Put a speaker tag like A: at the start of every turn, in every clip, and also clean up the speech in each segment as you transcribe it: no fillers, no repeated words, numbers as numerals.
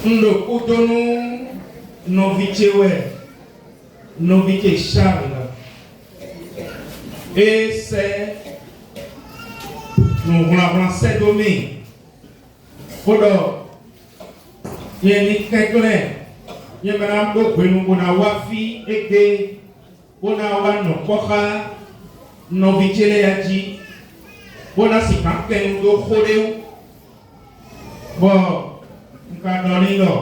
A: Nous novitié Charles. Et c'est nous avons 7 domaines. Il y a des quelqu'un, il y a madame on a wafi et que on a no kocha novitié les adi. On a si quand nous do khode. Bon, nous avons donné là.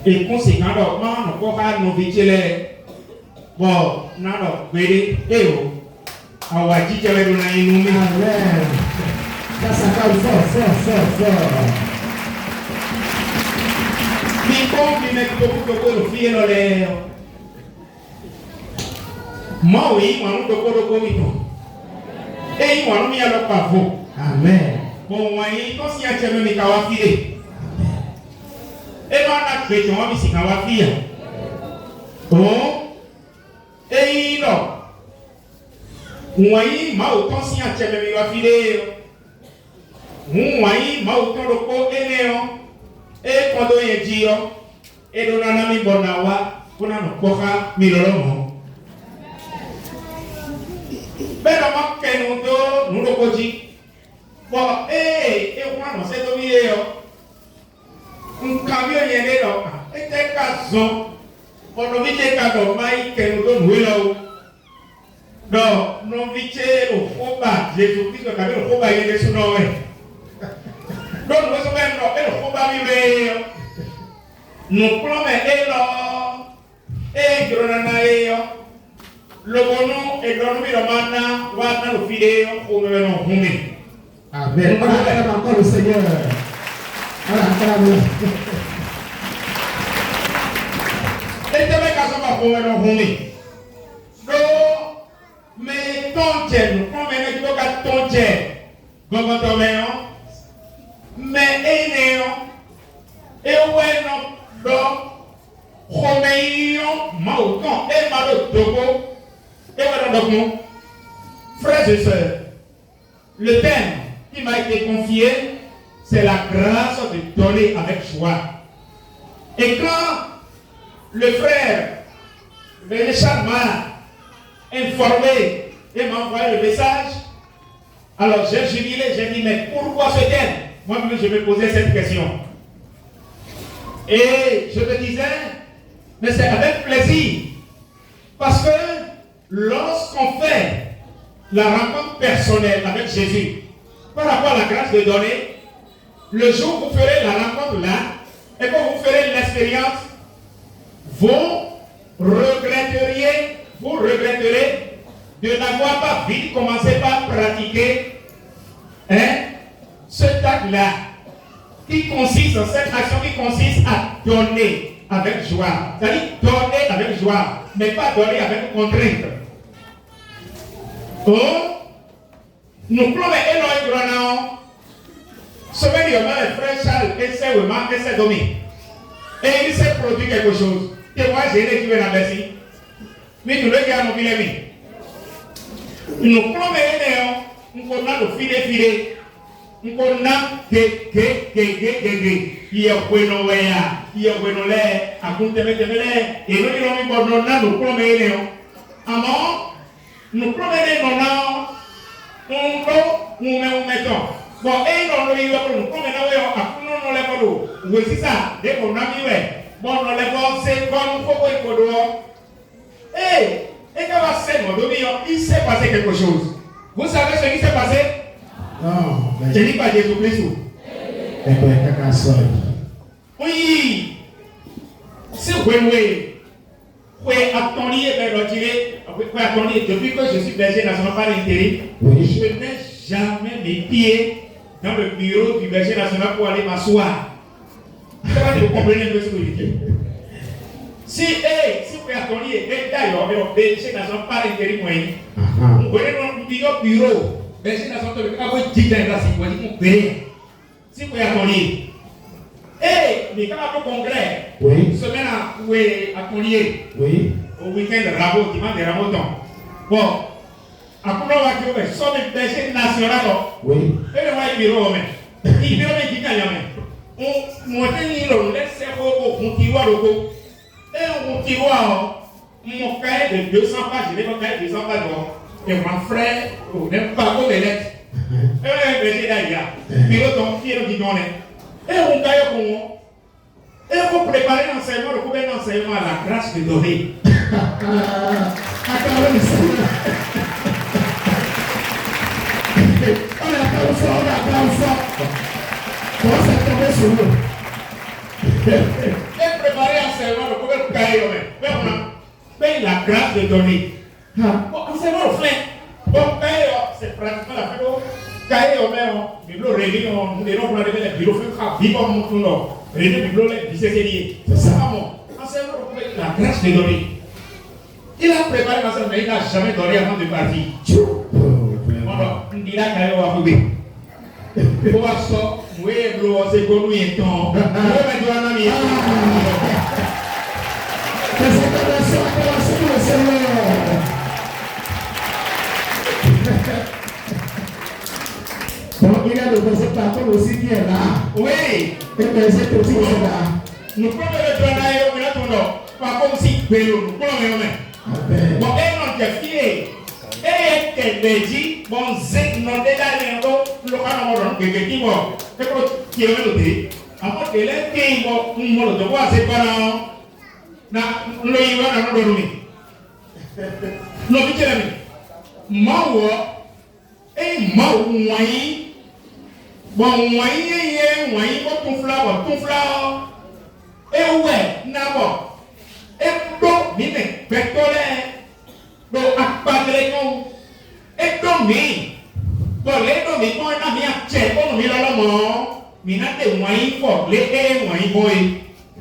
A: Et conséquent, nous avons novitié bon, nous avons béni et on a dit que nous avons innommé.
B: Amen. Ça parle fort.
A: Mais comme il est beaucoup de filles dans l'air. Moi, oui, moi, nous avons beaucoup de filles. Et moi, nous avons pas vous.
B: Amen.
A: Bon, moi, il faut s'y attirer mes kawafilés. Et moi, on a créé un homme ici, kawafilé. Bon, et non. Moi, ma autant s'y attirer mes kawafilés. Moi, ma autant de co et néon. Et quand on est dit, et nous n'en avons pas bonawa, pour nous coca, milolomo. Mais nous nous dit. Bon, et moi, on s'est dominé. Un camion y est là. Et t'es casson. On a vu que cadeau maïs que nous donnons là. Donc, nous vite au combat. Jésus-Christ a vu le combat y est sur nous. Donc, nous sommes le combat vivre. Nous plombons et là. Et grenade. Le bonon et l'homme de mana, voilà le filet, on va nous hummer.
B: Amen. On acclame encore le Seigneur. On acclame.
A: Et tu vas casser ma pomme et nous hummer. Donc, mais ton Dieu, nous promenons du boca ton Dieu. Comment tu mets mais et néon. Et ouais non, donc, Roméion, Maouton et Malotogo. Et voilà donc nous, frères et sœurs, le thème qui m'a été confié, c'est la grâce de donner avec joie. Et quand le frère Vénéchal m'a informé et m'a envoyé le message, alors j'ai jubilé, j'ai dit, mais pourquoi ce thème? Moi-même, je me posais cette question. Et je me disais, mais c'est avec plaisir, parce que lorsqu'on fait la rencontre personnelle avec Jésus, par rapport à la grâce de donner, le jour où vous ferez la rencontre là, et quand vous ferez l'expérience, vous regretterez de n'avoir pas vite commencé par pratiquer ce acte-là, qui consiste, cette action qui consiste à donner avec joie. C'est-à-dire donner avec joie, mais pas donner avec contrainte. Oh, nous plombons et nous grenons. Semaine dernière, le frère Charles essaie vraiment, essaie dominer. Et il s'est produit quelque chose. Et moi, j'ai dit qu'il va Bessie. Mais nous le gars, nous vivons. Nous plombons et nous avons le filet. Nous avons il y a bueno wea, il y a bueno le, a punte mete et nous disons que nous plombons et nous. Nous promenons nous mettons. Bon, et nous y allons, nous promenons, nous c'est ça, dès qu'on a mis, bon, nous les c'est comme il faut. Et quand on sait, il s'est passé quelque chose. Vous savez ce qui s'est passé?
B: Non,
A: je dis pas Jésus-Christ. Oui, c'est oui. Oui, attendez, depuis que je suis berger national par intérim, je n'ai jamais mes pieds dans le bureau du berger national pour aller m'asseoir. Vous comprenez un peu ce que je dis? Si vous attendez, d'ailleurs, le berger national par intérim, vous voyez notre bureau, berger national, vous avez dit si vous attendez. Mais quand on a le congrès, semaine à Collier, au week-end de Rabot, dimanche de Raboton. Bon, après on va dire, sommes berger national. Et le bureau, Il vient de dire on monte une laisse au tiroir et on tiroir mon cahier de 200 pages, je l'ai mon cahier de 200 pages et mon frère n'aime pas aux lettres. Et j'ai d'ailleurs, puis l'autre qui est dit non. Et on cahier pour moi. Et on prépare l'enseignement, le couvert d'enseignement à la grâce de donner.
B: Attends, le Seigneur. On attend ça. Comment ça tombe sur nous?
A: Et préparer l'enseignement, le couvert de cahier. Mais on a fait la grâce de donner. Bon, enseignement au fait. Bon, cahier, c'est pratiquement la fin. Cahier, on met en biblio réuni, on est là pour aller les bureaux, faire vivre mon tour. Réuni, biblio, les c'est ça, mon enseignement au fait la grâce de donner. Il a préparé l'enseignement, mais il n'a jamais donné avant de partir. Il a cahier au affaire. Pour voir ça, oui, c'est comme nous et temps. Oui, mais tu as un ami.
B: Donc il y a le verset partout aussi qui est là.
A: Oui.
B: Et le verset aussi qui est là.
A: Nous prenons le travail, nous prenons le pas comme si nous prenons le bon, et non, tu es et tu dit, bon, c'est non, le canon, qui vont, qui est noté. Après que les pays vont, nous le voir, c'est pas là. Le Ivan a nous donné. Nous, tu es là. Mawa, et Mawa, bon, moyen, ton flower, et ouais, n'abord, et donc, mine, vectolaire, donc, à pas de l'école, et donc, bon, les bon, on a mis un check, on a mis la mort, mais n'a des moyens forts, les moyens boy.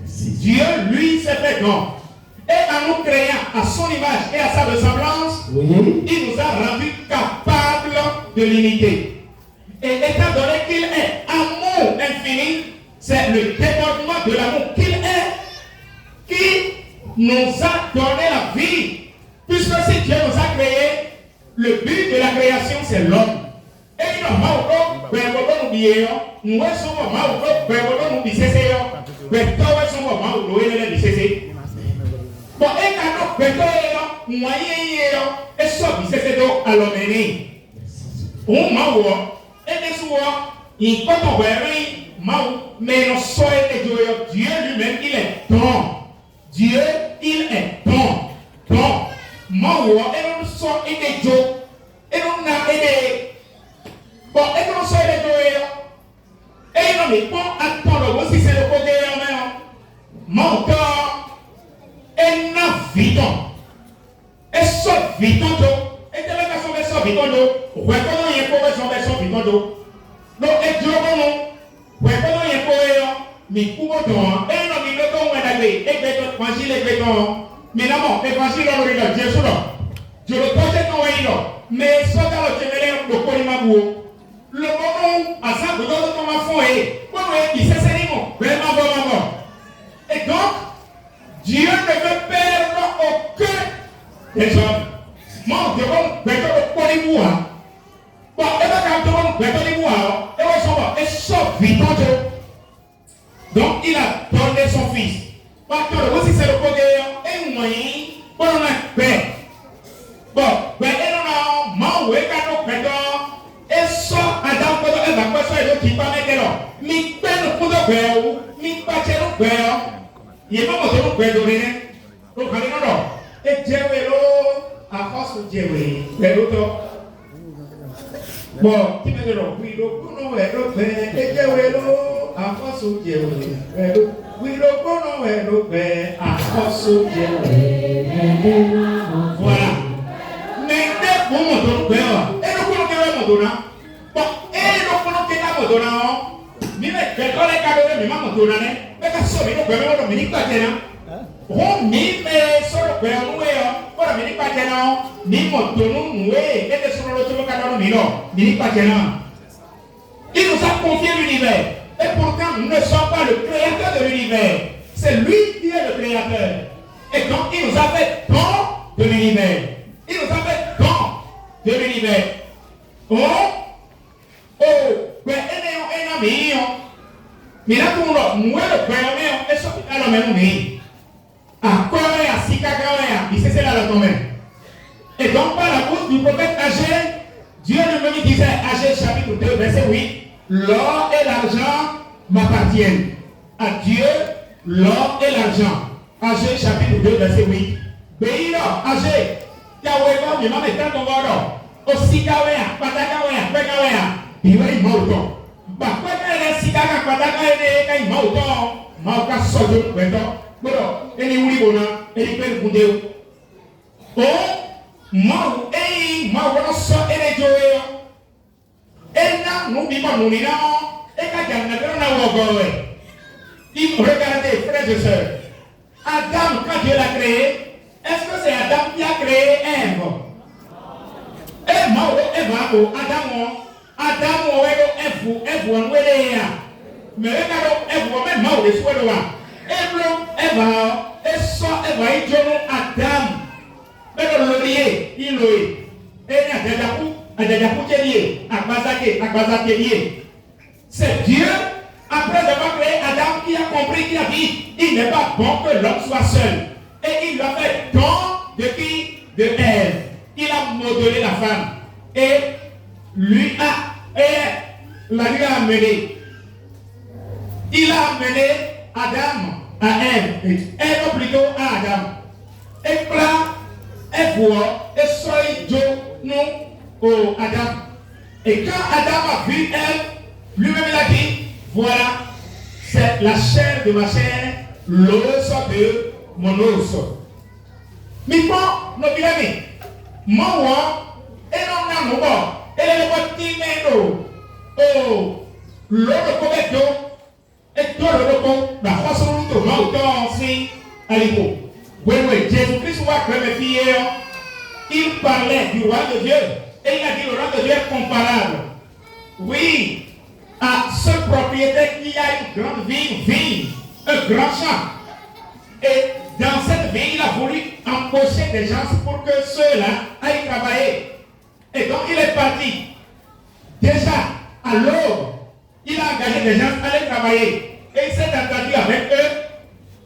A: Dieu, lui, s'est fait don. Et en nous créant à son image et à sa ressemblance, il nous a rendus capables de l'imiter. Et étant donné qu'il est amour infini, c'est le débordement de l'amour qu'il est qui nous a donné la vie. Puisque si Dieu nous a créés, le but de la création c'est l'homme. Et il n'a pas nous oublier, nous sommes mal nous oublier, mais toi sommes mal oublier. Bon, et quand nous moyen et ça, c'est donc à l'homme. On m'a et des soirs, il peut envoyer, mais non, soyez de Dieu lui-même, il est bon. Dieu, il est bon. Donc, moi, et nous sommes des Dieu, et nous n'avons aidé. Bon, et nous sommes des Dieu, et nous n'avons pas attendre aussi, c'est le côté de la main. Mon corps est navitant. Et sauf vitant, et de la façon de sauver ton dos, reconnaissons y a pour son version vitant dos. Donc, et Dieu, reconnaissons y a pour mais pour autant, et non, il ne peut pas aller, et béton, manger les bétons, mais non, évangile dans le Dieu, Dieu le projet dans le mais soit dans le téméraire, le polimabou, le moment, à ça, vous donnez ton enfant, et, bon, il s'est vraiment, vraiment. Et donc, Dieu ne veut perdre aucun des hommes. Mon Dieu, on va le polimabou, bon, et bien, quand on va le polimabou, et sauf vite, donc, il a donné son fils. Parce que aussi, c'est le côté et moyen pour la paix. Bon, mais il en a mangé quand on fait et ça, Adam, quand on va passer le qui va mettre là. Mi peine pour le père, mi pache le père. Il est pas monté le père de rien. Donc, non. Et Dieu est là, à force de Dieu, c'est l'autre. Bon, qui me dit non, oui, le est le père, et Dieu est là. À force de Dieu, oui, le bon est le père, à force de Dieu. Voilà. Mais dès que vous montez, et le bon qui est mon donnant, bon, et le bon qui est mon donnant, mais quand les cadeaux, mais mon donnant, mais quand ça, mais le père, on ne pas on mi mais sur le père, nous, on ne pas ni mon donnant, nous, et des sur le tour cadeau, ni pas il nous a confié l'univers. Et pourtant, nous ne sommes pas le créateur de l'univers. C'est lui qui est le créateur. Et donc, il nous a fait don de l'univers. Il nous a fait don de l'univers. Ben, Mais là, tout le monde, moi, le premier, est sorti à l'homme, à quoi à Sikakawea, il s'est là la tombe. Et donc, par la bouche du prophète Agé, Dieu lui-même disait, Agé chapitre 2, verset 8, l'or et l'argent m'appartiennent. À Dieu, l'or et l'argent. Agé chapitre 2, verset 8. Béiro, Agé, Kawego, mi mama est ton goro. Osikawea, Patakawea, Pekawea, Biwa imoto. Bakwe kaya Sikaka, Patakawea, Kaya imoto. Mauka sojo, Beto. Bro, any wibona, any pen kundeo. Oh, Mau, Mau, so, any joy. Ena, nous vivons, nous vivons, et quand il y a un regardez, frères et sœurs, Adam, quand Dieu l'a créé, est-ce que c'est Adam qui a créé Ève? Adam, mais regardez, Ève, même Mao, les souhaits de là. Adam, mais le lié, il est. Et il y a c'est Dieu, après avoir créé Adam, qui a compris, qui a dit, il n'est pas bon que l'homme soit seul. Et il l'a fait don de qui? De Ève. Il a modelé la femme. Et la lui a amené. Il a amené Adam à Ève. Ève plutôt à Adam. Et là, Ève voit, et soyez Dieu, nous, au Adam. Et quand Adam a vu Ève, lui-même il a dit, voilà, c'est la chair de ma chair, l'os de mon os. Mais bon, nos amis, moi, et non, non, non, et les petits ménos, oh, l'autre comédie, et toi le repos, la façon dont on a autant aussi à l'époque. Oui, Jésus-Christ voit que mes filles, il parlait du roi de Dieu, et il a dit le roi de Dieu est comparable. Oui, à ce propriétaire qui a une grande vigne, un grand champ. Et dans cette vigne, il a voulu embaucher des gens pour que ceux-là aillent travailler. Et donc il est parti. Déjà, à l'aube, il a engagé des gens à aller travailler. Et il s'est entendu avec eux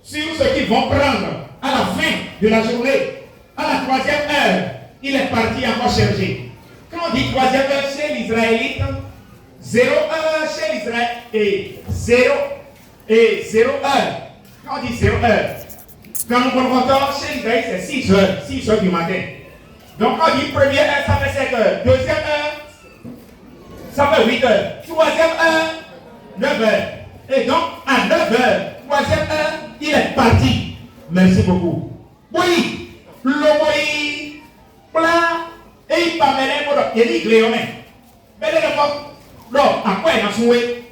A: sur ce qu'ils vont prendre à la fin de la journée. À la 3e heure, il est parti encore chercher. Quand on dit 3e heure chez l'Israélite, 0 heure chez l'Israël et 0 heure. Quand on dit 0 heure, quand nous comptons chez l'Israël, c'est 6 heures du matin. Donc quand on dit première heure, ça fait 7 heures. Deuxième heure, ça fait 8 heures. Troisième heure, 9 heures. Et donc à 9 heures, troisième heure, il est parti. Merci beaucoup. Oui, le oui, plat, et il parle pour il dit Gléomé. Mais non, à quoi il a souhaité?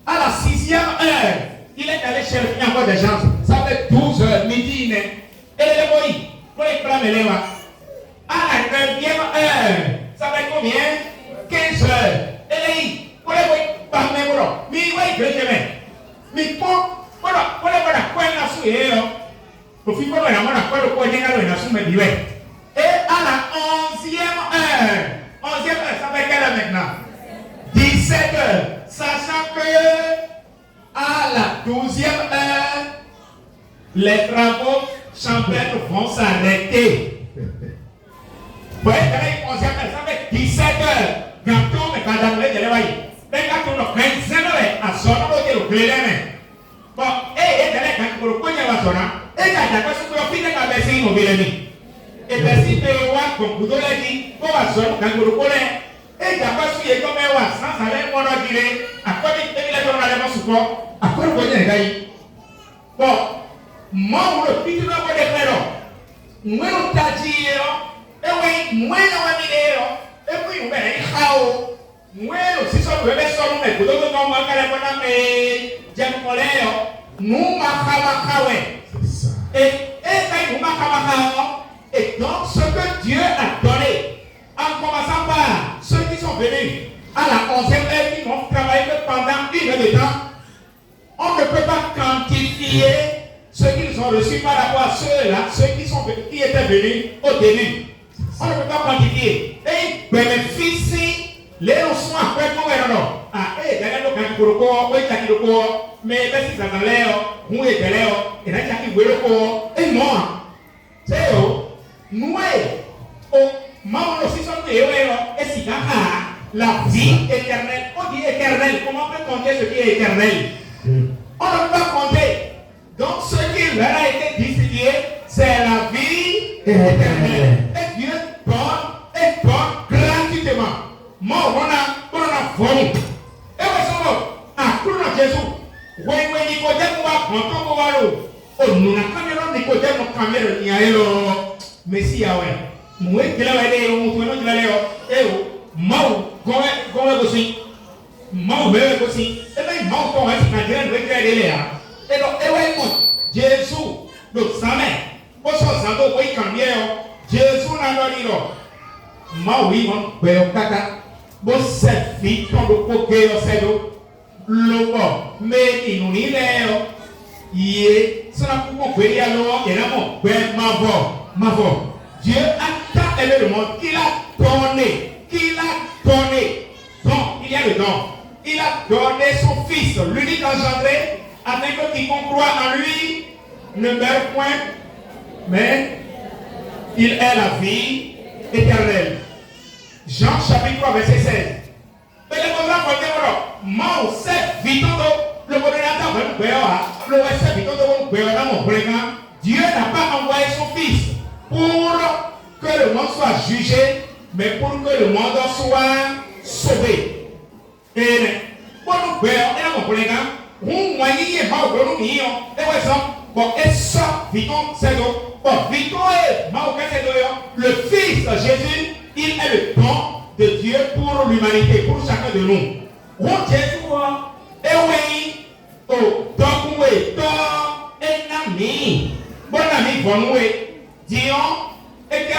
A: À la 6e heure, il est allé chercher encore des gens. Ça fait 12 heures, midi, et les boys, pour les prendre les lois. À la 9e heure, ça fait combien? 15 heures. Et les pour les boys, par mes bras. Mais oui, je vais. Mais pour les boys, quoi il a souhaité? Au final, il a quoi le quoi il a souhaité? Et à la 11e heure, ça fait quelle heure maintenant? 17 heures, sachant que à la 12e heure, les travaux champêtres vont s'arrêter. Vous voyez, à la 11e heure, ça fait 17 heures. Quand on est cadavre de l'éveil, mais quand on a 25 heures, à son nom, on est au clé. Bon, et quand on a son nom, et quand on a fini de baisser immobilier. Et merci de voir, comme vous l'avez dit, on va son quand on le connaît. Et d'après ce qui est comme un sans salaire, on a dit, à quoi il est on a le support, à quoi on est gagné. Bon, moi, le petit de la voix de frère, moi, on t'a dit, et oui, moi, on a mis, et puis, on va aller, moi, si ça veut dire, mais pour d'autres, on va aller, j'aime mon l'air, nous, ma femme, et donc, ce que Dieu a donné, en commençant par ceux qui sont venus à la 11e heure, qui vont travailler pendant 1 heure de temps, on ne peut pas quantifier ce qu'ils ont reçu par rapport à ceux-là, ceux qui étaient venus au début. On ne peut pas quantifier. Et bénéficient les leçons après tout, ah, d'ailleurs, nous, quand nous avons mais si ça dans l'air, nous et de l'air, et là, il y a et moi, c'est nous, maman aussi sont et si la vie éternelle, on dit éternelle, comment on peut compter ce qui est éternel? On ne peut pas compter. Donc, ce qui leur a été distribué, c'est la vie éternelle. Et Dieu donne gratuitement. Moi, on a volé. Et vous savez, à tout le Jésus, when Nicodème va prendre oh, nous n'avons pas Nicodème, nous avons n'y a pas Messie, ouais. Nous avons Mau, comment aussi? Mau, mais aussi. Et bien, Mau, quand on est et donc, Jésus, le Samet, au sens oui, quand Jésus n'a pas dit Mau, oui, on kaka, bon, cette fille, quand le coquet, le bon, mais il nous dit, ça n'a pas compris alors, et là, ma voix. Dieu a tant aimé le monde qu'il a donné. Donc, il y a le don. Il a donné son fils, l'unique engendré, afin que quiconque croit en lui ne meure point, mais il ait la vie éternelle. Jean chapitre 3, verset 16. Mais le programme va dire, Mao, c'est vite, le modérateur va nous faire, le verset vite, Dieu n'a pas envoyé son fils pour que le monde soit jugé, mais pour que le monde soit sauvé. Et pour nous faire, et mon collègue, vous voyez, bon, et ça, vite, c'est bon, vite, le fils Jésus, il est le don de Dieu pour l'humanité, pour chacun de nous. On Jésus, et oui, oh, donc, oui, un ami, bon ami, bon, oui, disons, et que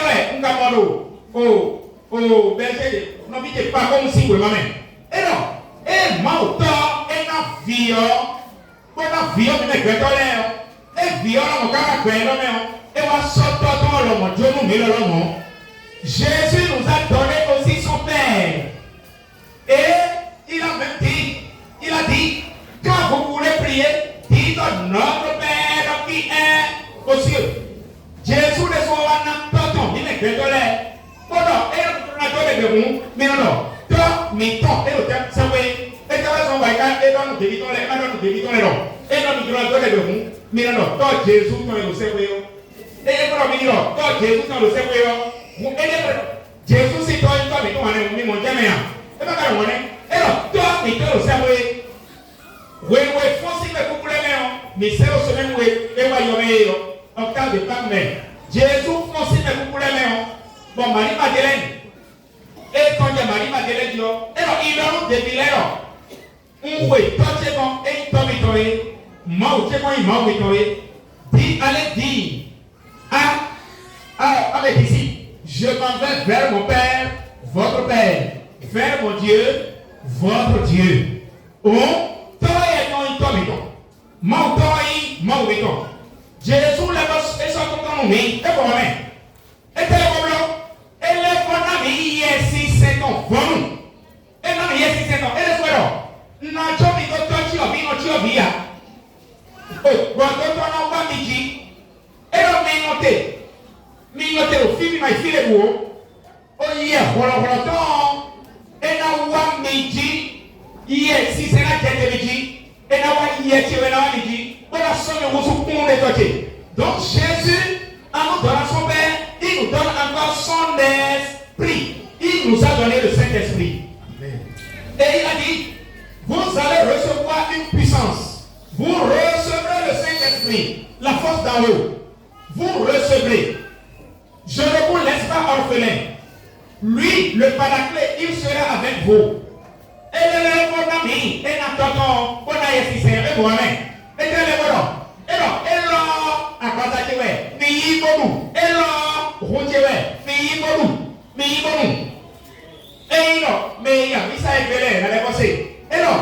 A: berger, non, vite pas comme si vous m'amènez. Et non, et Mauta, et la vie, mais gretolère, et vie, on va et on va sortir dans le monde, Dieu nous met le monde. Jésus nous a donné aussi son Père. Et il a même dit, quand vous voulez prier, dites notre Père qui est aux cieux. Jésus ne soit pas tonton, il est gretolère. Bon, non, et on a donné de vous, mais non, toi, mais ton, et le terme, ça va, et tu vas son bagage, et dans nous débitons les, et nous débitons les noms. Et nous donné de vous, mais non, toi, Jésus, tu es le Seigneur. Et nous disons, toi, Jésus, tu es le Seigneur. Et Jésus, c'est toi, mais toi, mais mon Dieu, et pas qu'à le et non, toi, mais tu es le Seigneur. Oui, faut si vous voulez, mais c'est au semaine, oui, et voyons, en cas de pas, mais Jésus, faut si vous voulez, bon, Marie-Madeleine. Et quand il y a Marie-Madeleine, et non, il a un défilé. Oui, toi, c'est bon, et toi, mais toi, moi, c'est bon, il m'a oublié. Dis, allez, dis. Allez, ici. Je m'en vais vers mon Père, votre Père. Vers mon Dieu, votre Dieu. Oh, toi, et toi, mais toi. Moi, toi, moi, mais toi. Jésus, la bosse, et ça, tout le monde, et pour moi, et t'es le et le bon ami, si c'est ton bon. Et non, si c'est ton. Et le frère, non, tu as vu que tu as vu, tu as vu. Oh, quand tu as pas midi, et on minoté au film, il fait le beau. Oh, hier, voilà, et on midi, hier, si c'est la tête de midi, et on hier, tu es là midi, on a sonné au bout pour nous nettoyer. Donc, Jésus, en nous donnant son Père, il nous donne encore son esprit. Il nous a donné le Saint-Esprit. Et il a dit, vous allez recevoir une puissance. Vous recevrez le Saint-Esprit, la force d'en haut. Vous recevrez. Je ne vous laisse pas orphelin. Lui, le Paraclet, il sera avec vous. Et le bon ami, et n'attendons, on a ici, c'est moi-même. Et le bon. Et là, à quoi ça te fait? Mais il faut nous. Et là, mais il faut nous. Et non, mais il y a mis ça et belé, la déposé. Et non,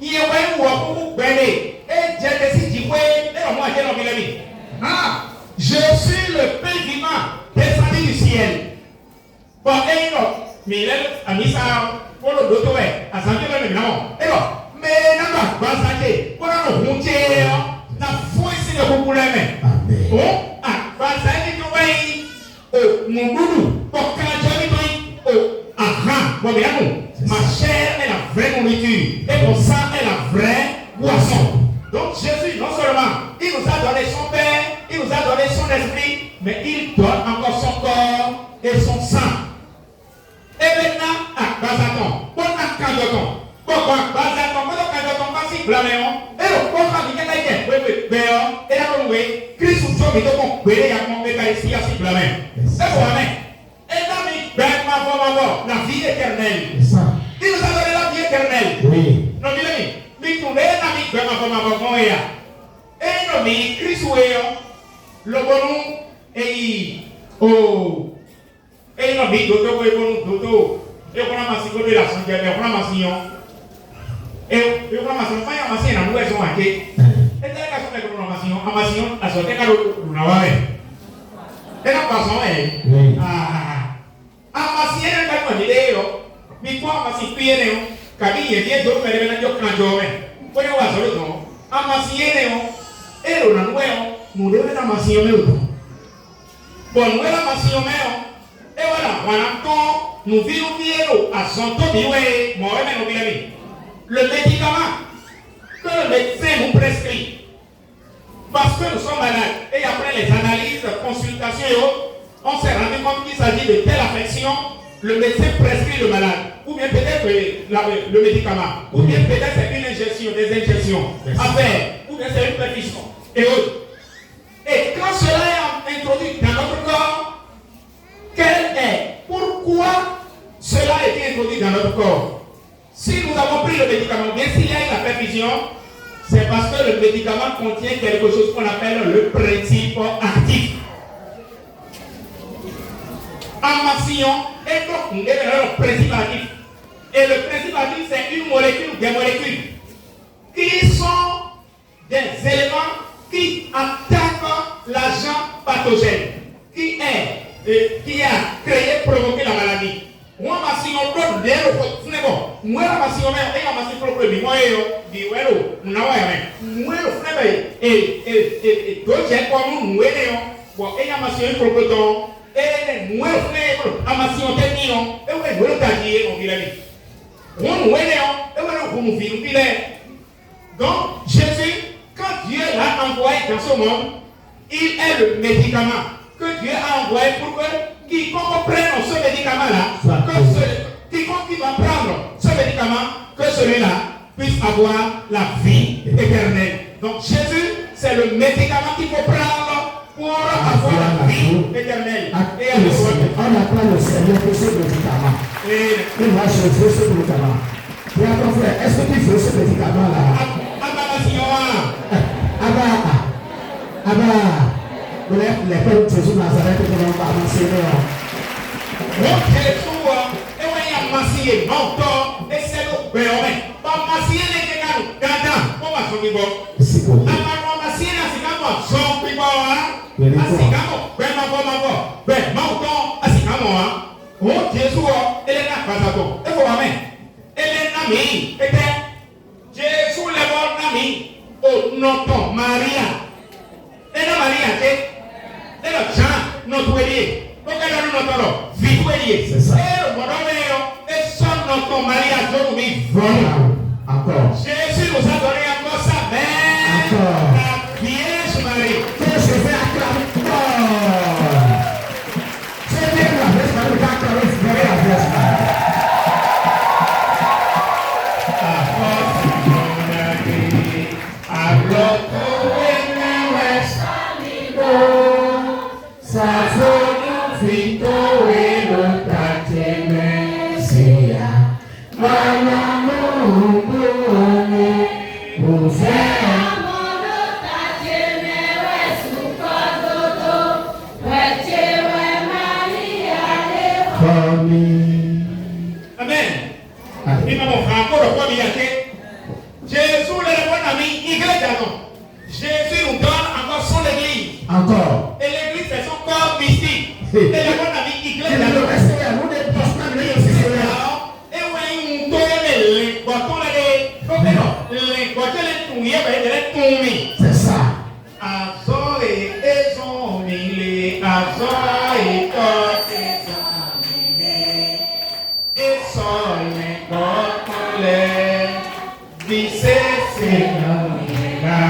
A: il y a un ou un coup belé. Et j'ai décidé, et non, moi, j'ai non, il ah, je suis le pain vivant descendu du ciel. Bon, et non, mais il a mis ça pour le dos, à santé même évidemment. Et bon, mais n'a pas basé. Pour nous monter, n'a foi ici de beaucoup les mains.
B: Amen.
A: Oh, ah, basé qui nous oh, mon boulot, pour que la jolie toi, oh, ah, bon bien nous, ma chair est la vraie nourriture et mon sang est la vraie boisson. Donc Jésus, non seulement, il nous a donné son Père, il nous a donné son esprit, mais il donne encore son corps et son sang. Et maintenant, à Bazaton, pour un candidat, pourquoi Bazaton, pour un candidat, pas si blaméon, et le corps a dit qu'il y a oui, et là, comme oui, Christ ou Dieu, il doit couper, il y a mon bébé ici, à si blaméon. C'est pour amen. Et là, il bête ma voix, la vie éternelle. Il nous a donné la vie éternelle.
B: Oui.
A: Non, il tourne la vie, bête ma voix, et non, mais Christ ou le bon et oh. Et non, mais d'autres, et on a massé de la santé, on a massé, et on a massé, on a massé, on a massé, et on a massé, à ce que nous avons et la façon est, ah, massé, on a massé, mais quoi, massé, puis, il y a d'autres, mais il y a d'autres, mais il y a d'autres, a massé, et on a nous devons amasser au meilleur. Bon, nous devons amasser au meilleur. Et voilà, nous vivons à son tour, le médicament que le médecin nous prescrit, parce que nous sommes malades, et après les analyses, consultations et autres, on s'est rendu compte qu'il s'agit de telle affection, le médecin prescrit le malade, ou bien peut-être le médicament, ou bien peut-être c'est une injection, des injections à faire, ou bien c'est une perfusion, et autres. Et quand cela est introduit dans notre corps, pourquoi cela a été introduit dans notre corps? Si nous avons pris le médicament, bien s'il y a eu la perfusion, c'est parce que le médicament contient quelque chose qu'on appelle le principe actif. Amassion est donc le principe actif. Et le principe actif, c'est une molécule, des molécules qui sont des éléments qui attaquent l'agent pathogène, qui a créé, provoqué la maladie. Moi, ma si on peut dire, moi, ma si on met, et ma si on peut dire, moi, et d'autres, j'ai quoi, moi, bon, et ma si on peut dire, et moi, ma si on peut dire, et moi, on dit, on dit, donc, Jésus, quand Dieu l'a envoyé dans ce monde, il est le médicament que Dieu a envoyé pour que quiconque prenne ce médicament-là, quiconque qui va prendre ce médicament, que celui-là puisse avoir la vie éternelle. Donc Jésus, c'est le médicament qu'il faut prendre pour avoir la vie éternelle. Et
B: on apprend le Seigneur pour ce médicament. Il va choisir ce médicament. Et à ton frère, est-ce que tu veux ce médicament-là? Les peuples de Jésus Nazareth qui vont avancer.
A: Jésus le bon ami, au nom Maria. Et la Maria, et le Jean, notre allié. Donc, elle a notre vie allié.
B: C'est ça.
A: Et le bonhomme, et son notre Maria, je nous
B: voilà. Encore.
A: Jésus nous a donné encore sa mère.
B: Encore.
A: La Vierge Marie.
B: Que je vais acclamer encore. C'est bien la Vierge Marie, je vais acclamer la Vierge Marie. Jésus nous donne encore son église. Encore.
A: Et l'église c'est son corps mystique. Et le bon ami, il
B: Et
A: mouillé, il est tombé.
B: C'est ça.
A: Azor et ezomile, azor et ezomile, et sol et gotole, vise Seigneur mira,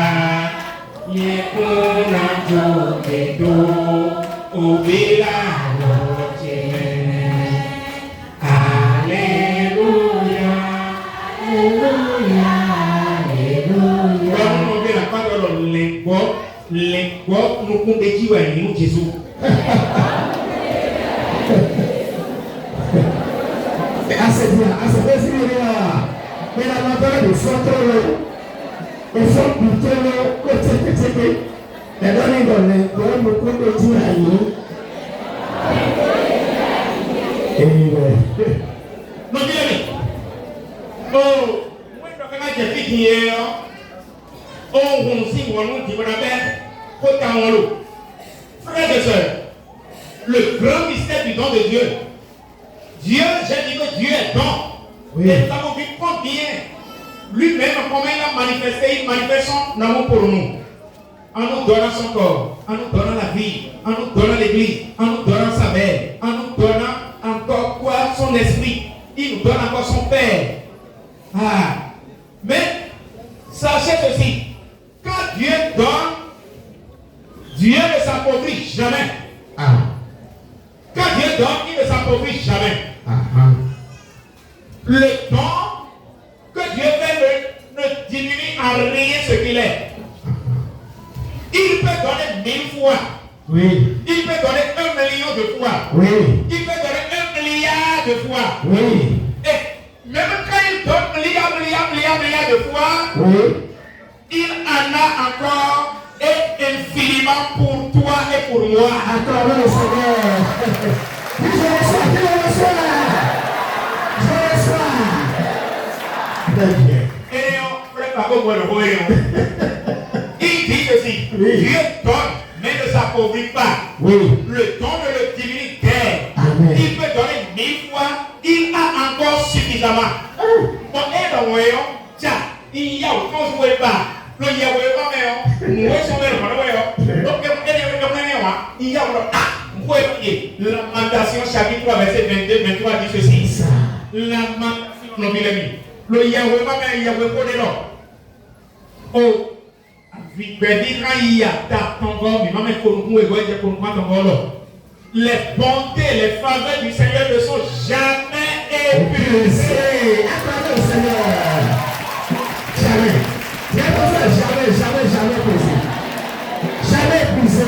A: yekuna jokedo, obila rochele. Alléluia, Alléluia, Alléluia. Nous on la parole les quoi nous comptons dire à nous Jésus.
B: Assez bien, mais la matière de sortir le son plutôt le côté les données données pour nous comptons dire à nous.
A: Non, bien. Oh, moi je vais te dire hier. Oh, on s'y voit nous qui vont la frères et sœurs, le grand mystère du don de Dieu. Dieu, j'ai dit que Dieu est don. Oui. Et nous avons vu combien lui-même, comment il a manifesté, il manifeste son amour pour nous. En nous donnant son corps, en nous donnant la vie, en nous donnant l'église, en nous donnant sa mère, en nous donnant encore quoi? Son esprit. Il nous donne encore son Père. Ah. Mais, sachez ceci. Quand Dieu donne, Dieu ne s'appauvrit jamais. Ah. Quand Dieu donne, il ne s'appauvrit jamais. Le don que Dieu fait ne diminue en rien ce qu'il est. Il peut donner 1000 fois. Oui. Il peut donner 1 million de fois. Oui. Il peut donner 1 milliard de fois. Oui. Et même quand il donne milliard de fois, oui, il en a encore et infiniment pour toi et pour moi.
B: Accorde le Seigneur. Je reçois. Très bien.
A: Et on prépare comme le royaume. Il dit ceci. Oui. Dieu donne, mais ne s'appauvrit pas. Oui. Le don ne le diminue guère. Il peut donner 1000 fois, il a encore suffisamment. On est dans le royaume. Tiens, il y a autant de jouets pas. Le Yahweh va faire. Nous sommes dans le royaume. Donc, il y a la Lamentation chapitre 3 verset 22, 23 dit ceci. Lamentation, non, le Yahweh va faire Yahweh pour les noms. Oh. Les bontés, les faveurs du Seigneur ne sont jamais épuisées.
B: Accordez au Seigneur. Jamais. Jamais épuisé. Jamais épuisé.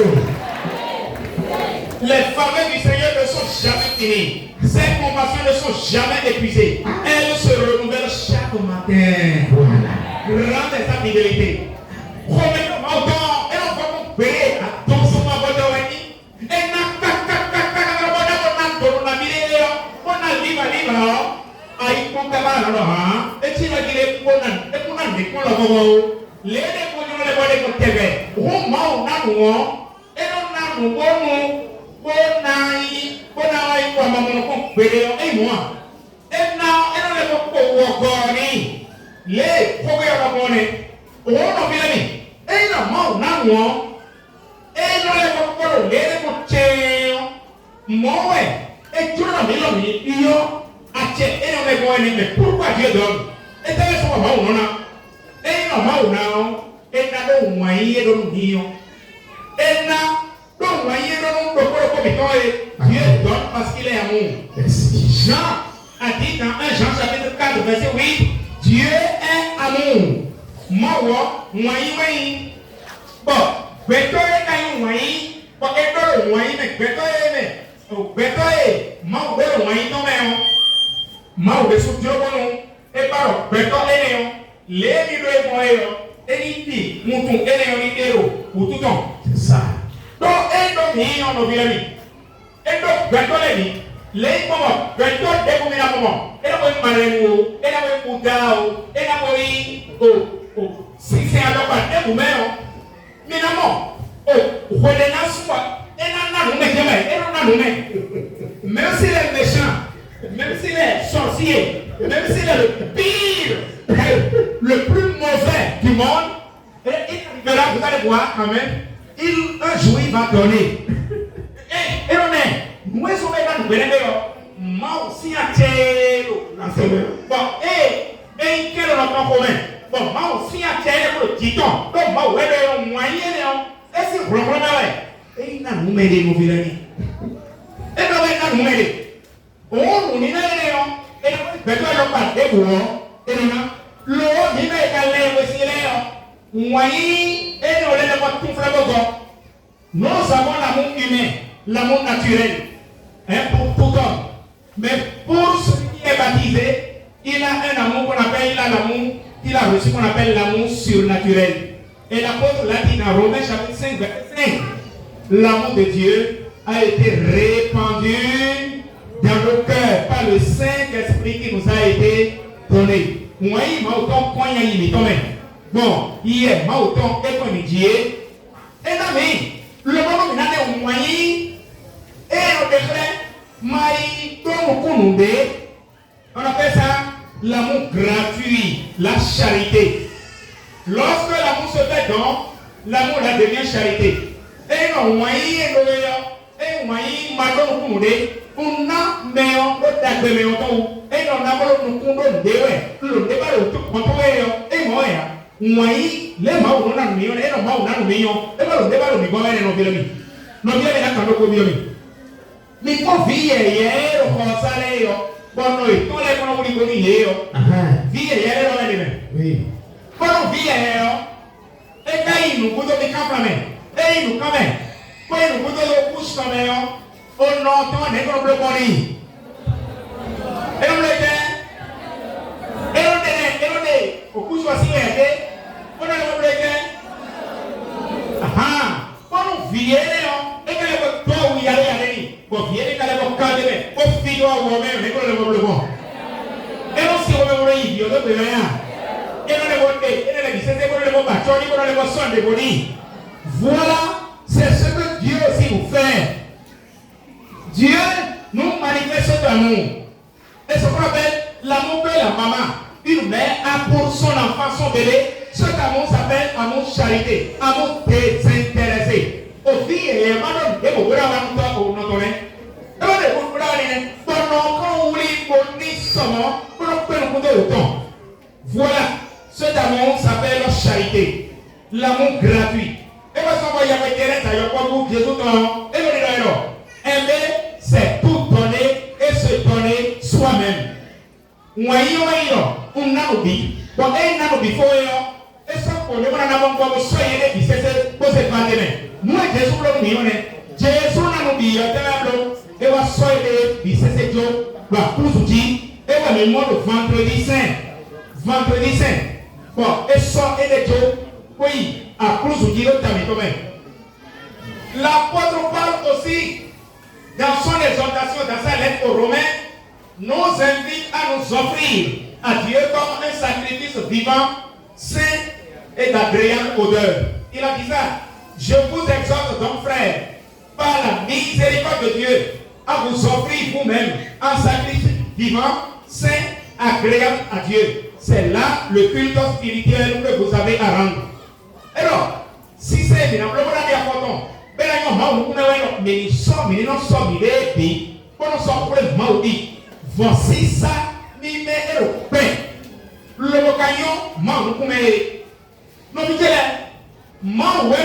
A: Les faveurs du Seigneur ne sont jamais finies. Ses compassions ne sont jamais épuisées. Elles se renouvellent chaque matin. Voilà. Grande est sa fidélité. Pourquoi Dieu donne? Et c'est ce qu'on va on a. Et non, et n'a pas moyen de nous dire. Et n'a pas moyen de nous dire. Dieu donne parce qu'il est amour. Jean a dit dans 1 Jean chapitre 4 verset 8, Dieu est amour. Moi, moyen. Bon, beto est moyen. Bon, et moyen, mais beto est mau de moyen non mais mau de sous Dieu bon et par beto est les vidéos moyen et dit mouton et les ou tout temps.
B: C'est ça.
A: Donc et donc il en a vu et donc beto les moments beto de comme la moment et la bonne maremo et la bonne boudao et la bonne si c'est à la part de vous même mais non relenance quoi. Même s'il est méchant, même s'il est sorcier, même s'il est le pire, le plus mauvais du monde, vous allez voir quand même, un jour il va donner. Et on est, nous sommes là, nous venons, moi aussi à terre. Bon, et quel est notre commun? Bon, moi aussi à terre pour le titon. Donc, moi, ouais, le moyen, est-ce que vous comprenez? Et il n'a nous mêlé, nous vilains. Et nous, il n'a nous mêlé. On nous n'a et nous, on pas de vous, et nous, l'eau, il n'a pas l'air aussi là. Moyen, et nous, on n'a pas tout fait. Nous avons l'amour humain, l'amour naturel, hein, pour tout homme. Mais pour celui qui est baptisé, il a un amour qu'on appelle, il a reçu qu'on appelle l'amour surnaturel. Et l'apôtre l'a dit dans Romains chapitre 5, verset 5. L'amour de Dieu a été répandu dans nos cœurs par le Saint-Esprit qui nous a été donné. Moi, il m'a autant point y bon, hier, m'a autant et qu'on dit, et non, mais, le moment où on a des moyens, et on déclare, on appelle ça l'amour gratuit, la charité. Lorsque l'amour se fait donc, l'amour là devient charité. Et non, moyen, et moyen, madame, on a meilleur, et on a le condom de le débat de tout contrôler, et moi, moyen, les mains, on a un million, et on a un million, et le débat de Bigomen et nos villes. Nos villes, quand on peut mais pour vivre, on pense à l'air, bon, nous, tous les gens qui ont vivre, oui. Pour vivre, et quand ils nous coûtent des campements, et ils nous quand même, quand ils nous coûtent des couches comme ça, on entend des problèmes pour lui. Et on le dit, et on dit, au couche aussi, on a le problème. Pour nous vivre, et quand les gens qui y aller, pour vivre, quand les gens qui y pour vivre, on va même, on le problème. Et on s'y remet, il y a le problème. Et on le vote, et on le dit, c'est pour le moment, on le vote, on le vote, voilà, c'est ce que Dieu aussi nous fait. Dieu nous manifeste cet amour. Et ce qu'on appelle l'amour que la maman, une mère a pour son enfant, son bébé. Cet amour s'appelle amour charité, amour désintéressé. Au fil et madame, et vous voulez avoir notre nom. Et vous voulez avoir voilà, cet amour s'appelle charité, l'amour gratuit. Et parce qu'on va y avoir des d'ailleurs, comme Jésus dans aimer, c'est tout donner et se donner soi-même. Moi, on a oublié. Bon, et on a oublié, et ça, on a encore soigné les biceps pour se battre. Moi, Jésus l'a mis, Jésus n'a oublié, et va soigner les biceps, va plus dire, et va mémoire le vendredi saint. Vendredi saint. Bon, et ça, et les jours, oui, à plus dire le tamis quand même. L'apôtre parle aussi, dans son exhortation, dans sa lettre aux Romains, nous invite à nous offrir à Dieu comme un sacrifice vivant, saint et d'agréable odeur. Il a dit ça. Je vous exhorte donc, frères, par la miséricorde de Dieu, à vous offrir vous-même un sacrifice vivant, saint, agréable à Dieu. C'est là le culte spirituel que vous avez à rendre. Alors, si c'est évident, le voilà dit à Coton, mais là, mais nous sommes des maudits. Voici ça, mi met le pain. Le bocaillon, man, nous mais non, mais man, ouais,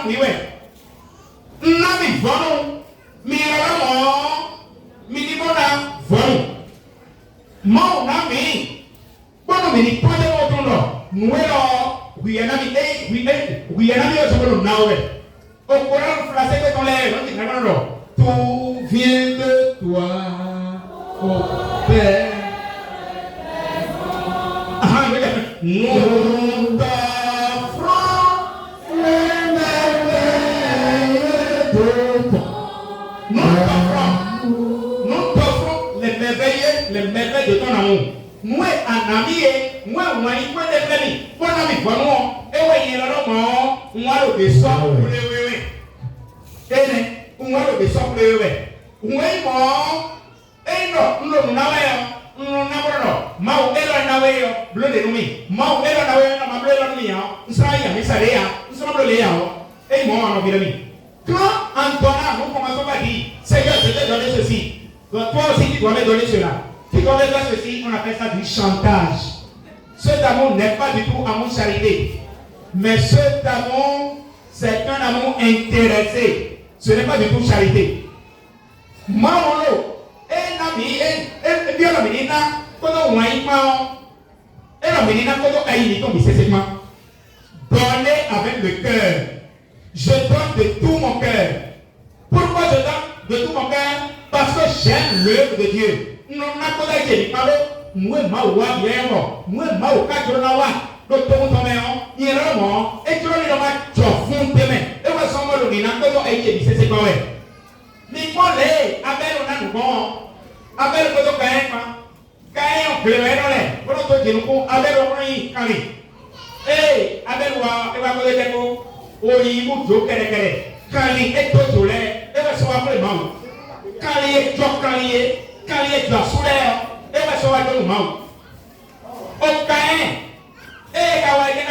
A: oui, Nami, vono, mi minimona, vono. Man, nami, bono, mi pas de motono, nous, oui, un ami, oui, un ami, je now. Au Coran français que ton l'air, non, tout vient de toi, ô Père. Nous t'offrons les merveilles de ton. Nous t'offrons les merveilles de ton amour. Moi, un ami, moi, il faut des amis. Mon ami, vraiment, et oui, il y a un moment, moi, le besoin pour les on va le descendre le ré. Oui, bon. Et non, nous n'avons Mau elo na weyo blonde numi. Mau elo na weyo na mablelo numi ya. Nsaya misalea. semble les et moi en environnement. Quand en donnant, nous commençons à dire, Seigneur, je t'ai donné ceci. Donc toi aussi, tu dois me donner cela. Tu dois me faire ceci, on appelle ça du chantage. Cet amour n'est pas du tout amour charité. Mais cet amour, c'est un amour intéressé. Ce n'est pas du tout charité. Maolo, et bien la menina, quand on voit et la menina, quand on a une tombe, c'est donner avec le cœur. Je donne de tout mon cœur. Pourquoi je donne de tout mon cœur? Parce que j'aime l'œuvre de Dieu. Non, n'a pas été dit, moi, ma bien, moi, ma le ton et tu le tu as fond tes mains. Et moi, sans moi, le n'a pas été c'est quoi, ouais. Mais moi, les, Abel, on a nous bon. Abel, on a Caïn, on peut le mettre dans l'air. On a tout dit, Abel, on a eu Caïn. Eh, Abel, on va poser des mots. Oui, vous jouez, Caïn est tout sur l'air. Et va se voir le monde. Caïn est tout, Caïn est tout sous l'air. Et va se voir le monde. Oh, Caïn. Eh, Kawaii,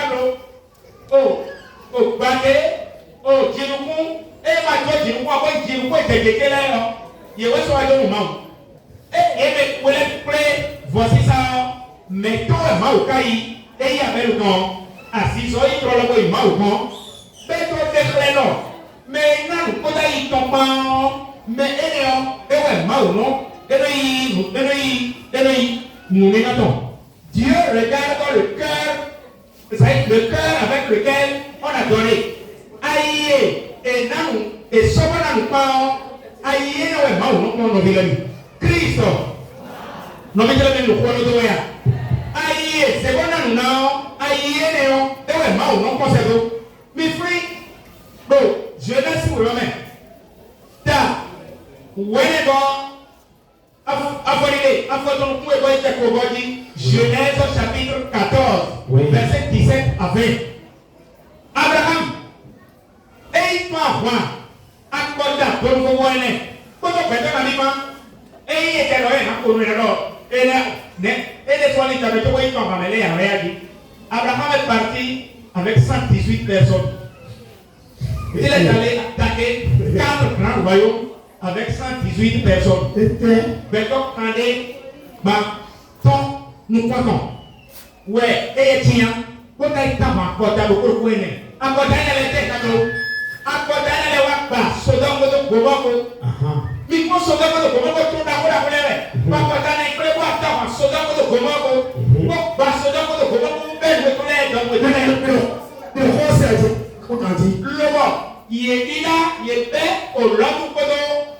A: oh, Bate, oh, Jiruku, eh, ma joie, Jiruku, après Jiruku, et là, il y a aussi un moment. Eh, mais, voici ça, mais toi, Maoukaï, et il y avait le nom, assis, il y a le Maoukan, mais toi, t'es là, mais non, quand il tombe, mais et ouais, Maou, non, nous mettons. Dieu regarde dans le cœur. C'est le cœur avec lequel on a donné. Aïe, et nous, et souvent nous parlons, aïe, nous est Christ. Nous mettons le point de l'eau. Aïe, c'est bon, nous non, aïe, et ouais, non, concerne. Mes frères, bon, je laisse vous le mettre. Ta, whenever, Genèse chapitre 14, oui. Verset 17 à 20. Abraham, et il m'a voir, à quoi d'abord vous voyez, quand on fait un aliment, et il était là, on est là, et les soins qui avaient trouvé quand on allait à réagir. Abraham est parti avec 118 personnes. Il est allé attaquer 4 grands royaumes avec 118 personnes. Mais donc, quand nous croyons. Ouais, et tiens, quand il est à côté de l'eau, à côté de l'eau, à côté de l'eau, Sodome de Gomorrhe. Mais quand Sodome de Gomorrhe tourne à la colère, pas côté de l'eau, Sodome de Gomorrhe, pas Sodome de Gomorrhe, belle de colère, de l'eau, il est là, il est fait au long de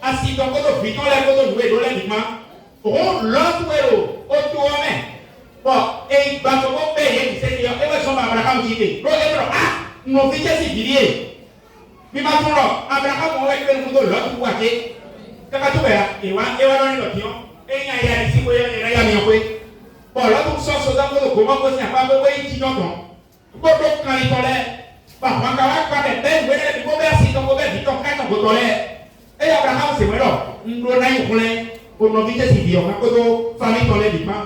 A: assis dans le viton, la côte de l'eau, on l'autre autour de bon, et il va se payer, c'est dire, et va son Abraham dit, nos filles c'est bilier. Mais maintenant, Abraham, on va faire le l'autre boîtier. Quand tu verras, il va donner le pion, et il y a ici, il y a mis en fait. Bon, l'autre sort dans le comment vous n'avez pas besoin de temps. Bon, donc, quand il tolère, parfois, quand il est belle, vous avez dit, merci, donc vous avez dit, donc, quand vous tolère. Et Abraham, c'est vrai, nous l'avons eu pour nos filles c'est bilier, on a que famille tolère du pain.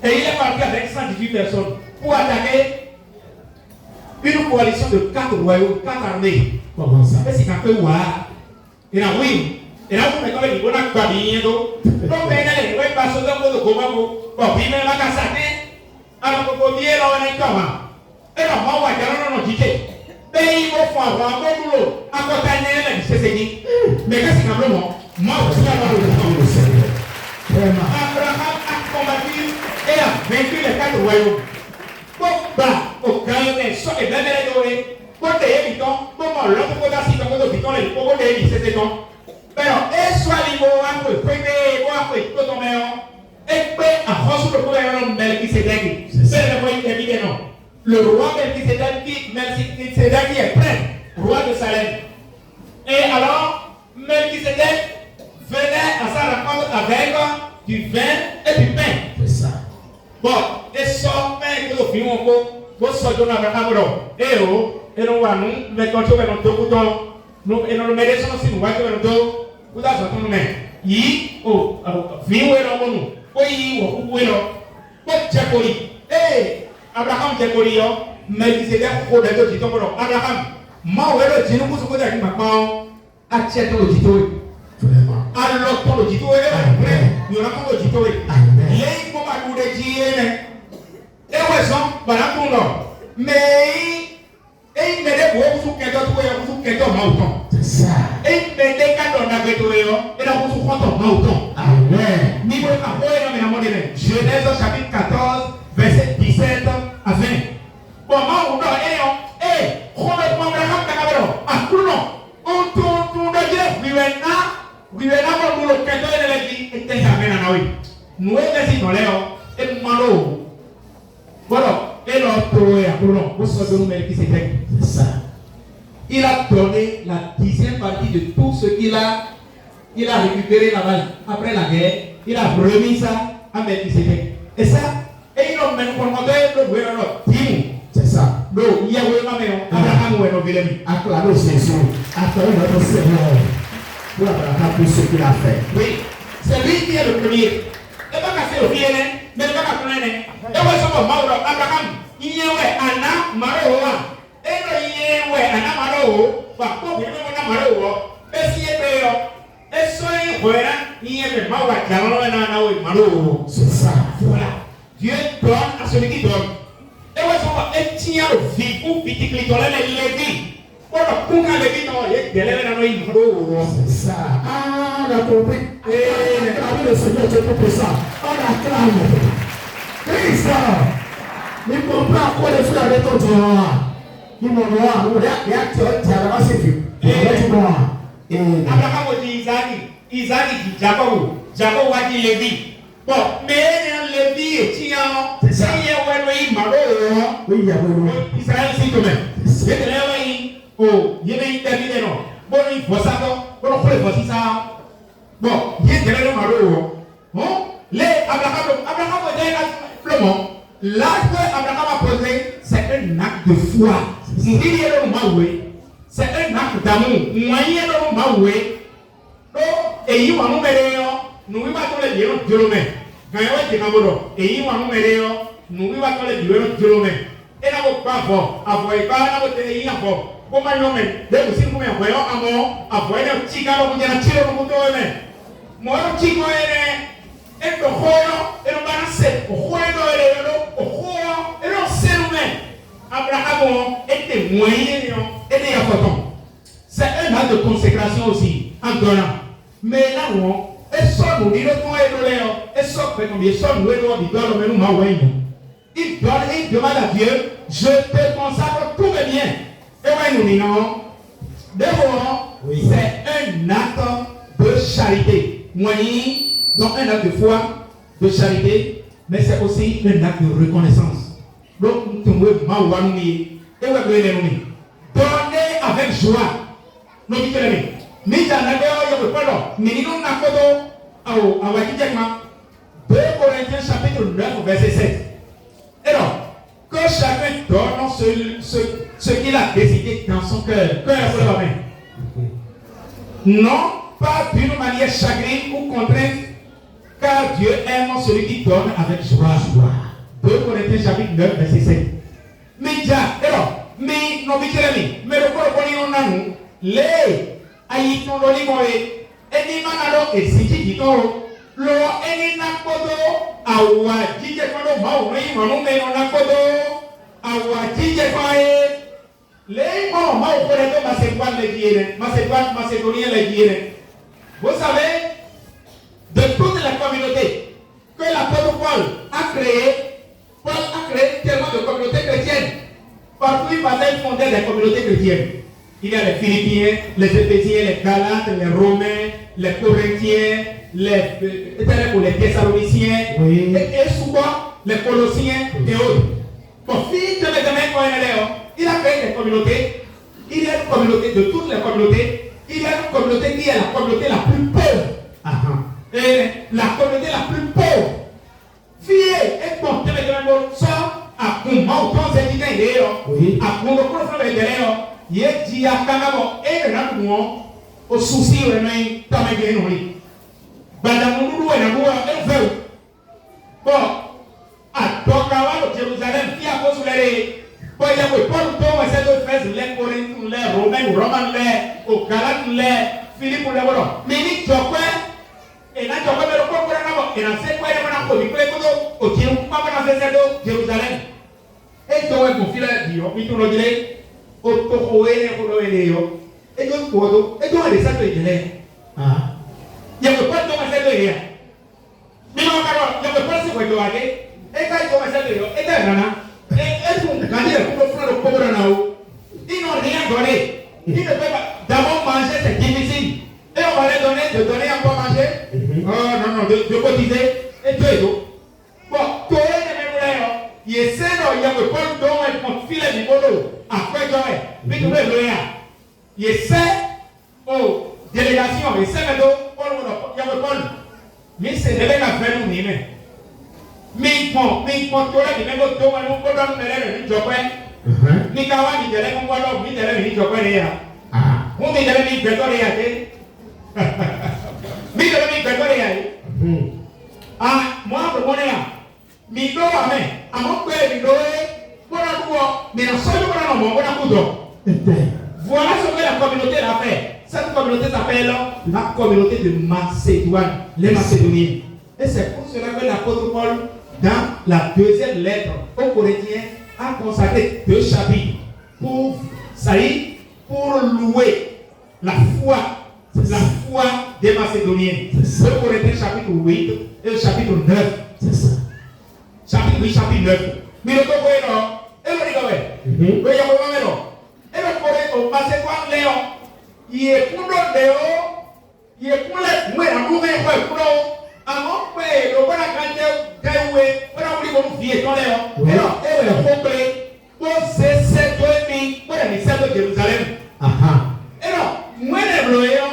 A: Et il est parti avec 118 personnes pour attaquer une coalition de 4 royaumes, 4 armées. Comment ça? Et c'est un peu ouah. Et là, oui. Et là, vous mettez les bonnes accompagnées. Donc, il y a les royaumes passés dans le Gomorrhe. Bon, puis même à Kassané, alors que vous dites, là, on est comment? Et là, moi, on va dire, non, dit. Mais il faut avoir un bon boulot. À côté de c'est dit. Mais qu'est-ce que c'est moi, aussi, alors, le Seigneur. Vraiment. Abraham a combattu et a vaincu les 4 royaumes. Au grand so et bien les dorés. Quand tu es évitant, comment l'autre côté si tu as évitant les pauvres les c'est ton. Alors, et soit les mots à peu près, tout ton meilleur. Et puis, à force de gouvernement Melchisédek, c'est le roi évidemment. Le roi Melchisédek qui est prêt, roi de Salem. Et alors, Melchisédek venait à sa rencontre avec du vin et du pain. C'est ça. Bon, et ça, pain que nous vivons encore, nous sommes dans la Abraham. Et nous voyons, mais quand tu vas dans deux boutons, nous et nous mettons aussi, nous voyons dans deux, vous avez entendu, mais, vivons et nous, oui, ou là, Jacoli, Abraham Jacoli, Melchizedek ko da to jito mo Abraham ma we lo jinu ko so ko da ki mapa a che to jito
B: Vraiment.
A: Alors to jito we ni ora ko jito we le ko ba du de ji ne e we so bara ko no me e me de bo su ke to we su ke to ma uton
B: C'est ça.
A: e me de ka do na ke to yo e da ko su ko to ma uton
B: Amen.
A: ni bo ka ho e na me na mo de Genèse chapitre 14 verset 17 à 20. Bon, moi, on doit aller, complètement, Abraham, Takabero, à tout le monde. On tourne de Dieu, oui, on le canton de l'église, et t'es jamais dans la vie. Nous, les Italiens, et Malo. Voilà, et l'autre, et à tout le monde, vous savez, nous, mais qui c'est
B: ça.
A: Il a donné la 10e partie de tout ce qu'il a récupéré là-bas après la guerre. Il a remis ça à Melchizedek. Et ça, et il a même commandé le gouvernement.
B: C'est ça.
A: Donc, il y a vraiment Abraham ou un Vélemi.
B: Acclamez Jésus. Acclamez notre Seigneur pour Abraham pour ce qu'il a fait.
A: Oui, c'est lui qui est le premier. Et pas casser le pied, mais pas casser le nez. Et moi, je suis mort. Abraham, il y a Anna Maroa. Et il y a Anna Maro. Par contre, il y a Anna Maro. Et si il y a et soyez voilà, il y a Maroa.
B: C'est ça.
A: Voilà. Dieu donne à celui qui donne. Et ouais, ça va être le vivant viticulteur, les Lévis. Pour le coup, quand les Lévis n'ont rien, les Lévis n'ont rien.
B: C'est ça. Ah, on a compris. Et le Seigneur Dieu pour ça. On acclame. Christ. Il comprend quoi les frères avec ton Dieu. Il m'a dit, il y a c'est vu.
A: Abraham a dit Isaac dit Jacob. Jacob a dit Lévi. Bon, mais Lévi est tiens.
B: C'est ça. Oui, il y a
A: Israël, c'est quand même. C'est que là, oh, il y a une terminée, non. Bon, il faut ça, bon, il faut ça. Bon, il y a une terminée, non. Bon, les Abraham a dit simplement, l'acte qu'Abraham a posé, c'est un acte de foi. Il dit, c'est un acte d'amour. Moyen de Maoué. Et il va nous mettre, nous va tous les dieux de l'homme. Quand il va dire Nabodo, et il va nous mettre, nous va tous les dieux de l'homme. Et là, vous pas fort, avoir pas là, vous tenez un fort. Comment il nomme? Dès que si vous me voyez un mot, avoir un petit gars, vous avez un tir au bout de l'homme. Moi, le petit gars est le roi, et le balance, le roi et le sérum. Abraham était moyen et des apportants. C'est un acte de consécration aussi, en donnant. Mais là, et ça, nous disons qu'on est donné, et ça, combien ça, nous est donné, mais nous m'envoyons. Il donne, il demande à Dieu, je te consacre tous mes biens. Et ouais, nous disons, d'abord, c'est un acte de charité. Moyen, donc un acte de foi, de charité, mais c'est aussi un acte de reconnaissance. Donc, nous devons donner avec joie. Nous disons, mais il y a un mais nous avons 2 Corinthiens chapitre 9, verset 7. Et donc, que chacun donne ce qu'il a décidé dans son cœur. Non, pas d'une manière chagrine ou contrainte, car Dieu aime celui qui donne avec joie. 2 Corinthiens chapitre 9, verset 7. Mais déjà, alors, mais nous mais le corps de nous, les aïtons de l'imoé, et ni manalo et si tu dis tout, le et ni nakodo, awa, dije kodo, maoui, manou, mais on nakodo, awa, dije koe, les gens, macédonien, les guillemets. Vous savez, de toute la communauté que l'apôtre Paul a créé tellement de communautés chrétiennes. Partout il passait, il fondait des communautés chrétiennes. Il y a les Philippiens, les Éphésiens, les Galates, les Romains, les Corinthiens, les Thessaloniciens, oui. et souvent les Colossiens et autres. Bon, fils de il a créé des communautés. Il y a une communauté de toutes les communautés. Il y a une communauté qui est la communauté la plus pauvre. Et la communauté la plus pauvre. Fille, et bon, ça, à comment on s'est dit à comment on s'est dit il y a dit à Kanabo et Ramon au souci de même Tamagénori. Badamoulou et Naboua et Veu. Bon, à Tokawa, Jérusalem, qui a consolé. Bon, il y a Paul, Thomas, c'est d'autres frères, les Corinthiens, les Romains, les Galates, les Philippe, les Romains. Mais il y a quoi? Et là, tu as le corps pour la et dans ces points, il y a un peu de au Dieu, pas dans ces aides, Jérusalem. Et tu as un fil à dire, il te le dit, au Tokoé, et donc, et tu as des sacs de gelée. Il y a pas de Thomas de rien. Mais non, il y a pas de ce que tu as dit. Et quand tu as dit, et tu as dit, et tu as dit, ils n'ont rien donné. Ils ne peuvent pas. D'abord, manger, c'est difficile. Et on va les donner, de donner à quoi manger. Oh non, de cotiser. Et tout et tout. Bon, tu es les mêmes. Il essaie de, il y a le Paul dont elle confie les boulot. Après, mais tu veux rien. Il essaie aux délégations. Il essaie de, il y a le Paul. Mais c'est de la faire nous, mais tu as dit, même tu as dit, tu as dit, ni kawa ni jele ko ngolo ni jele ni joko re ya mo mi jele ni gbeto re ya de mi jele ni gbeto re ya mo a mo ne ya mi do wa me amo pe mi do e mo na duo mi na so ko na mo na ku do voilà ce que la communauté a fait. Cette communauté s'appelle la communauté de Macédoine, les Macédoniens. Et c'est pour cela que l'apôtre Paul dans la deuxième lettre aux Corinthiens a consacré 2 chapitres pour louer la foi des Macédoniens. Le Corinthiens chapitre 8 et le chapitre 9. C'est ça. Chapitre 8, chapitre 9. Mais le Corinthiens, et le et le Corinthiens, Macédoine, Léon, il est pour le Léo, il est pour le moi, la nouvelle fois, pour le avant, le voilà quand tu voilà où ils vont vivre dans Léon. Et là, et le complet, pour ces 7 demi, pour les 7 de Jérusalem. Et là, moi, les Léon,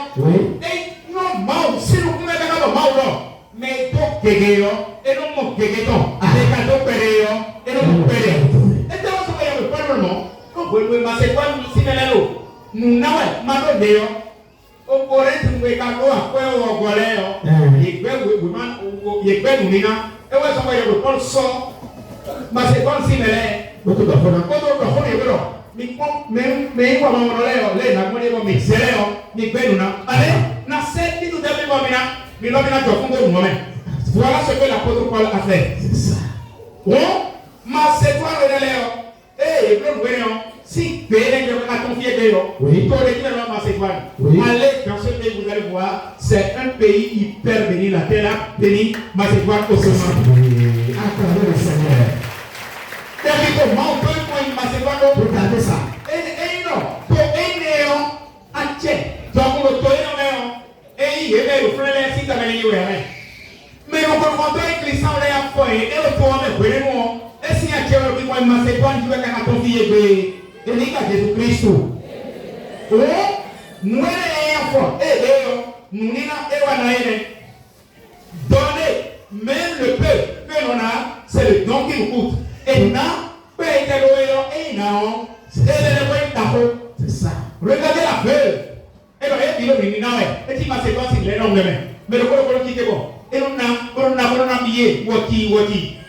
A: et non, mal, si nous pouvons faire un mal, mais tout guégué, et non, mon guégué, les cadeaux pérés, et non, pérés. Et donc, ça va y avoir pas le nom. We Macédoine simelelo nunawe mado deo o Corinthians we ka go akwe o goleo yegbe we man yegbe nunina e we so we Paul so Macédoine simele o to do yebro mi pon me wa mo leo le na mo le mo mi seleo mi gbe nuna ale na se ti tu de mi mina jo fun go mo me voilà ce que l'apôtre Paul a fait. C'est ça. Macédoine le leo le gouvernement si Bénin a confié Bénin, allez dans ce pays, vous allez voir, c'est un pays hyper béni, la terre bénie, Macédoine au sommet. Attendez le Seigneur. Et comment on peut prendre Macédoine? Regardez ça. Et non, pour un néon, à tchè, donc on le tourne en néon, et il y a le frère, si tu as mis mais on peut rentrer avec les sangs à foyer, et le tourne avec Bénin. Et si il y a quelqu'un qui va Macédoine, tu vas qu'à confier et il y a Jésus-Christ. Oh, nous sommes nous donner même le peu que l'on a, c'est le don qui nous coûte. Et là, c'est ça. Regardez la veuve. Et le dit Macédoine, c'est l'énorme de main. Mais le col qui est bon. Et on a billet, wati.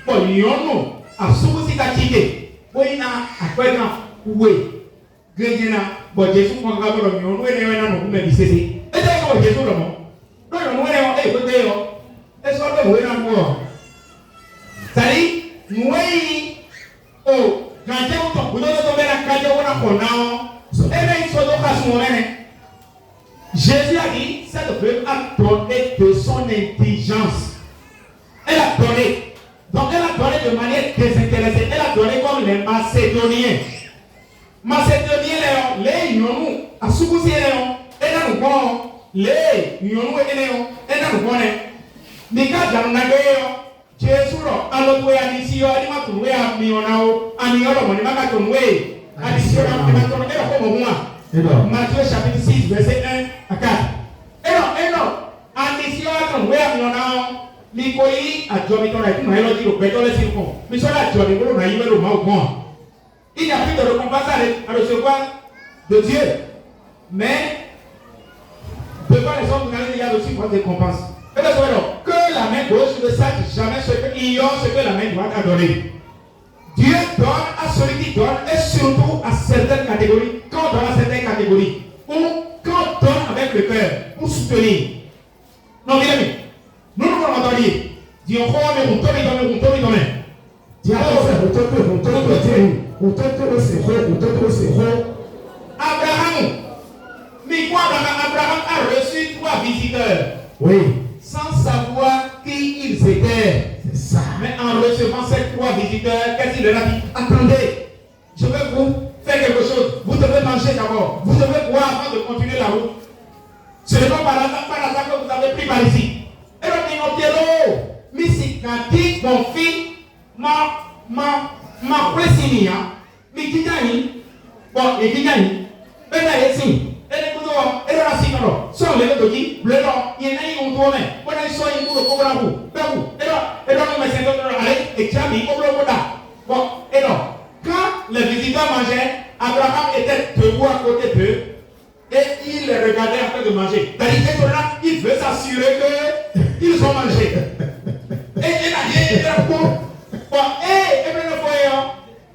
A: Bon, il y a un a suku sika chike boina akwena uwe gejena bo Jesu ko ga bo mi onu ene na no kuma bisese e te ko Jesu lo mo no no ene o ko te yo e so be mo na mo sari nwei o ganje o to bulo to be na kaje wona ko na o ene so do ka su ene Jésus a dit cette veuve a donné de son intelligence. Elle a donné. Donc elle a donné de manière désintéressée. Elle a donné comme les Macédoniens. Macédoniens, les Yonou, à Soukousi, elle a nous bon. Les Yonou, elle a nous bon. Mika Janagayo, Jésus, à l'autre way, à l'issue, à l'immatoué, à Mionao, à Miolo, à l'immatoué, à l'issue, à l'immatoué, à l'immatoué, Matthieu chapitre 6, verset 1 à 4. Et non, à l'issue, à l'immatoué, à Mionao. Mikoi a jomi ton aïe, mais l'autre dit le béton les circons. Mais sur la jomi, on a eu le mot bon. Il n'y a plus de récompense à recevoir de Dieu. Mais, devant les hommes, il y a aussi une récompense. Et bien, que la main gauche ne sache jamais ce que ignore ce que la main droite a donné. Dieu donne à celui qui donne et surtout à certaines catégories. Quand on donne à certaines catégories, ou quand on donne avec le cœur pour soutenir. Non, bien aimé. Nous nous entendons dire. Dis on croit, mais on donne. Abraham, mais quoi, Abraham a reçu 3 visiteurs.
B: Oui.
A: Sans savoir qui ils étaient.
B: C'est ça.
A: Mais en recevant ces 3 visiteurs, qu'est-ce qu'il leur a dit? Attendez, je vais vous faire quelque chose. Vous devez manger d'abord. Vous devez boire avant de continuer la route. Ce n'est pas par hasard que vous avez pris par ici. Et donc, il m'a dit, mais c'est quand il confie ma pressinia, mais qui gagne? Bon, et qui gagne? Mais là, il est ici. Et là, si non, sans les deux qui, le nom, il y en a un tourné. Quand ils sont ici pour le programme, et là, nous mettons aller et Tchabi, au bloc là. Bon, et là, quand les visiteurs mangeaient, Abraham était debout à côté d'eux et il les regardait en train de manger. C'est-à-dire que là, il veut s'assurer qu'ils ont mangé. Et il a dit, bon, et bien le foyer,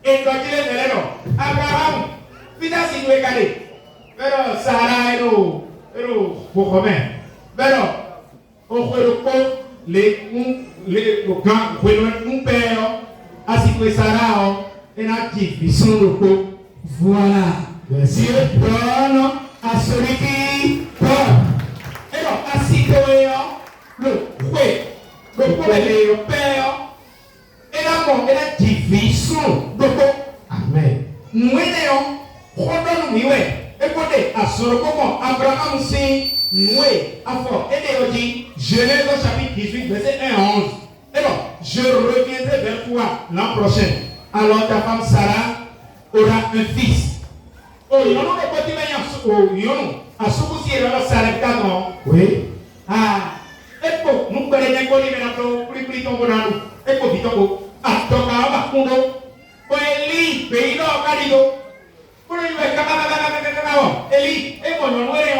A: et donc il est là, Abraham, vite à s'y regarder. Pero Sarah ero pokomen. Pero o kwero ko le kan kwero père asi que Sarah ena division le ko. Voilà. Dieu donne à celui qui donne. Et donc asi que le père et la division de ko.
B: Amen.
A: Nous étions condamnés mieux. Écoutez, à ce moment, Abraham s'est noué à fort. Et il dit, Genèse chapitre 18, verset 1 à 11. Et donc, je reviendrai vers toi l'an prochain. Alors ta femme Sarah aura un fils. Oh, il y en a des petits meilleurs. Il y en a. À ce coup-ci, il y a Sarah 4 ans.
B: Oui.
A: Ah, et pour nous connaître un peu, plus ton bonheur. Et pour vite, à ton cas, pour nous. Pour Eli, pays d'Orcalido. Eli, et mon nom est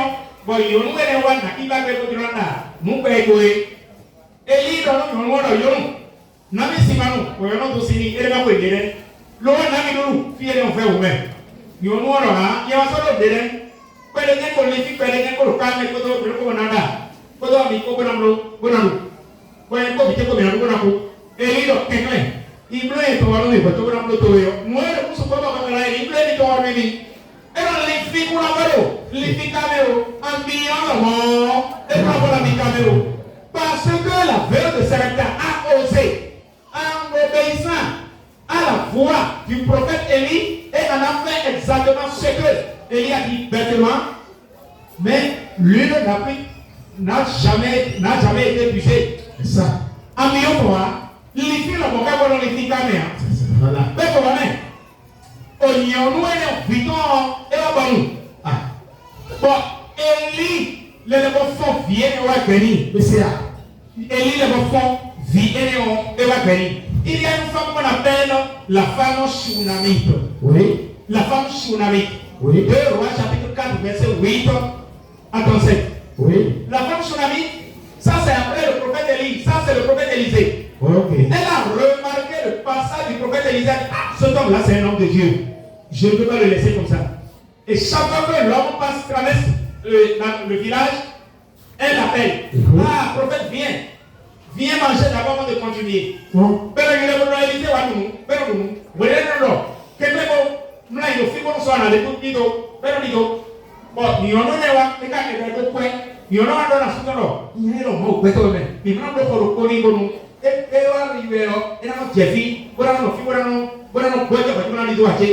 A: bon, il y a un one qui va faire du randa. Nous payons. Eli, non, non, Nami Simano, ou un autre signé, et la way. L'on a mis nous, fier en fait ou même. Il y a un autre, il y a un sort de délai. Pas les gens qu'on les fait, pas les gens qu'on le calme, et qu'on le commanda. Qu'on doit aller au bonamlo, bonamlo. Quand il faut vite comme un bonamlo. Eli, donc, quelqu'un. Il bleu et toi, mais tu vas me toyer. Moi, je ne sais pas comment il bleu et toi, mais et on les filles pour la vélo, les filles caméro, en billant et pour la vie caméro. Parce que la veuve de Sarepta a osé, en obéissant à la voix du prophète Élie, et en a fait exactement ce que Élie a dit bêtement, mais l'huile n'a jamais été puisée.
B: C'est ça.
A: En million fois, les filles n'ont pas voir les filles caméra.
B: Voilà.
A: Mais comment même? On y a nous et vite et on va nous. Ah. Bon, Élie, les enfants viennent et va venir.
B: Mais c'est là.
A: Élie, les enfants viennent et va venir. Il y a une femme qu'on appelle la femme Shunamite.
B: Oui.
A: La femme Shunamite.
B: Oui.
A: 2 Rois chapitre 4 verset 8 à 37.
B: Oui.
A: La femme Shunamite, ça c'est après le prophète Élie, ça c'est le prophète Élisée.
B: Ok.
A: Elle a remarqué le passage du prophète Élisée. Ah, cet homme-là c'est un homme de Dieu. Je ne peux pas le laisser comme ça. Et chaque fois que l'homme passe, traverse le village, elle appelle. Ah, prophète, viens. Viens manger d'abord avant de continuer. Pero il est venu Élisée, pero nous. Vous voyez, non. Quelqu'un nous a dit, nous sommes allés tout vite. Pero digo, bon, il y en a un qui a été quoi. Il y en a un dans la soute. Il y a un homme qui a été là. Il y a un homme qui a été là. Et il y a un Jeffy, il y a un fille, il y a un bois qui a été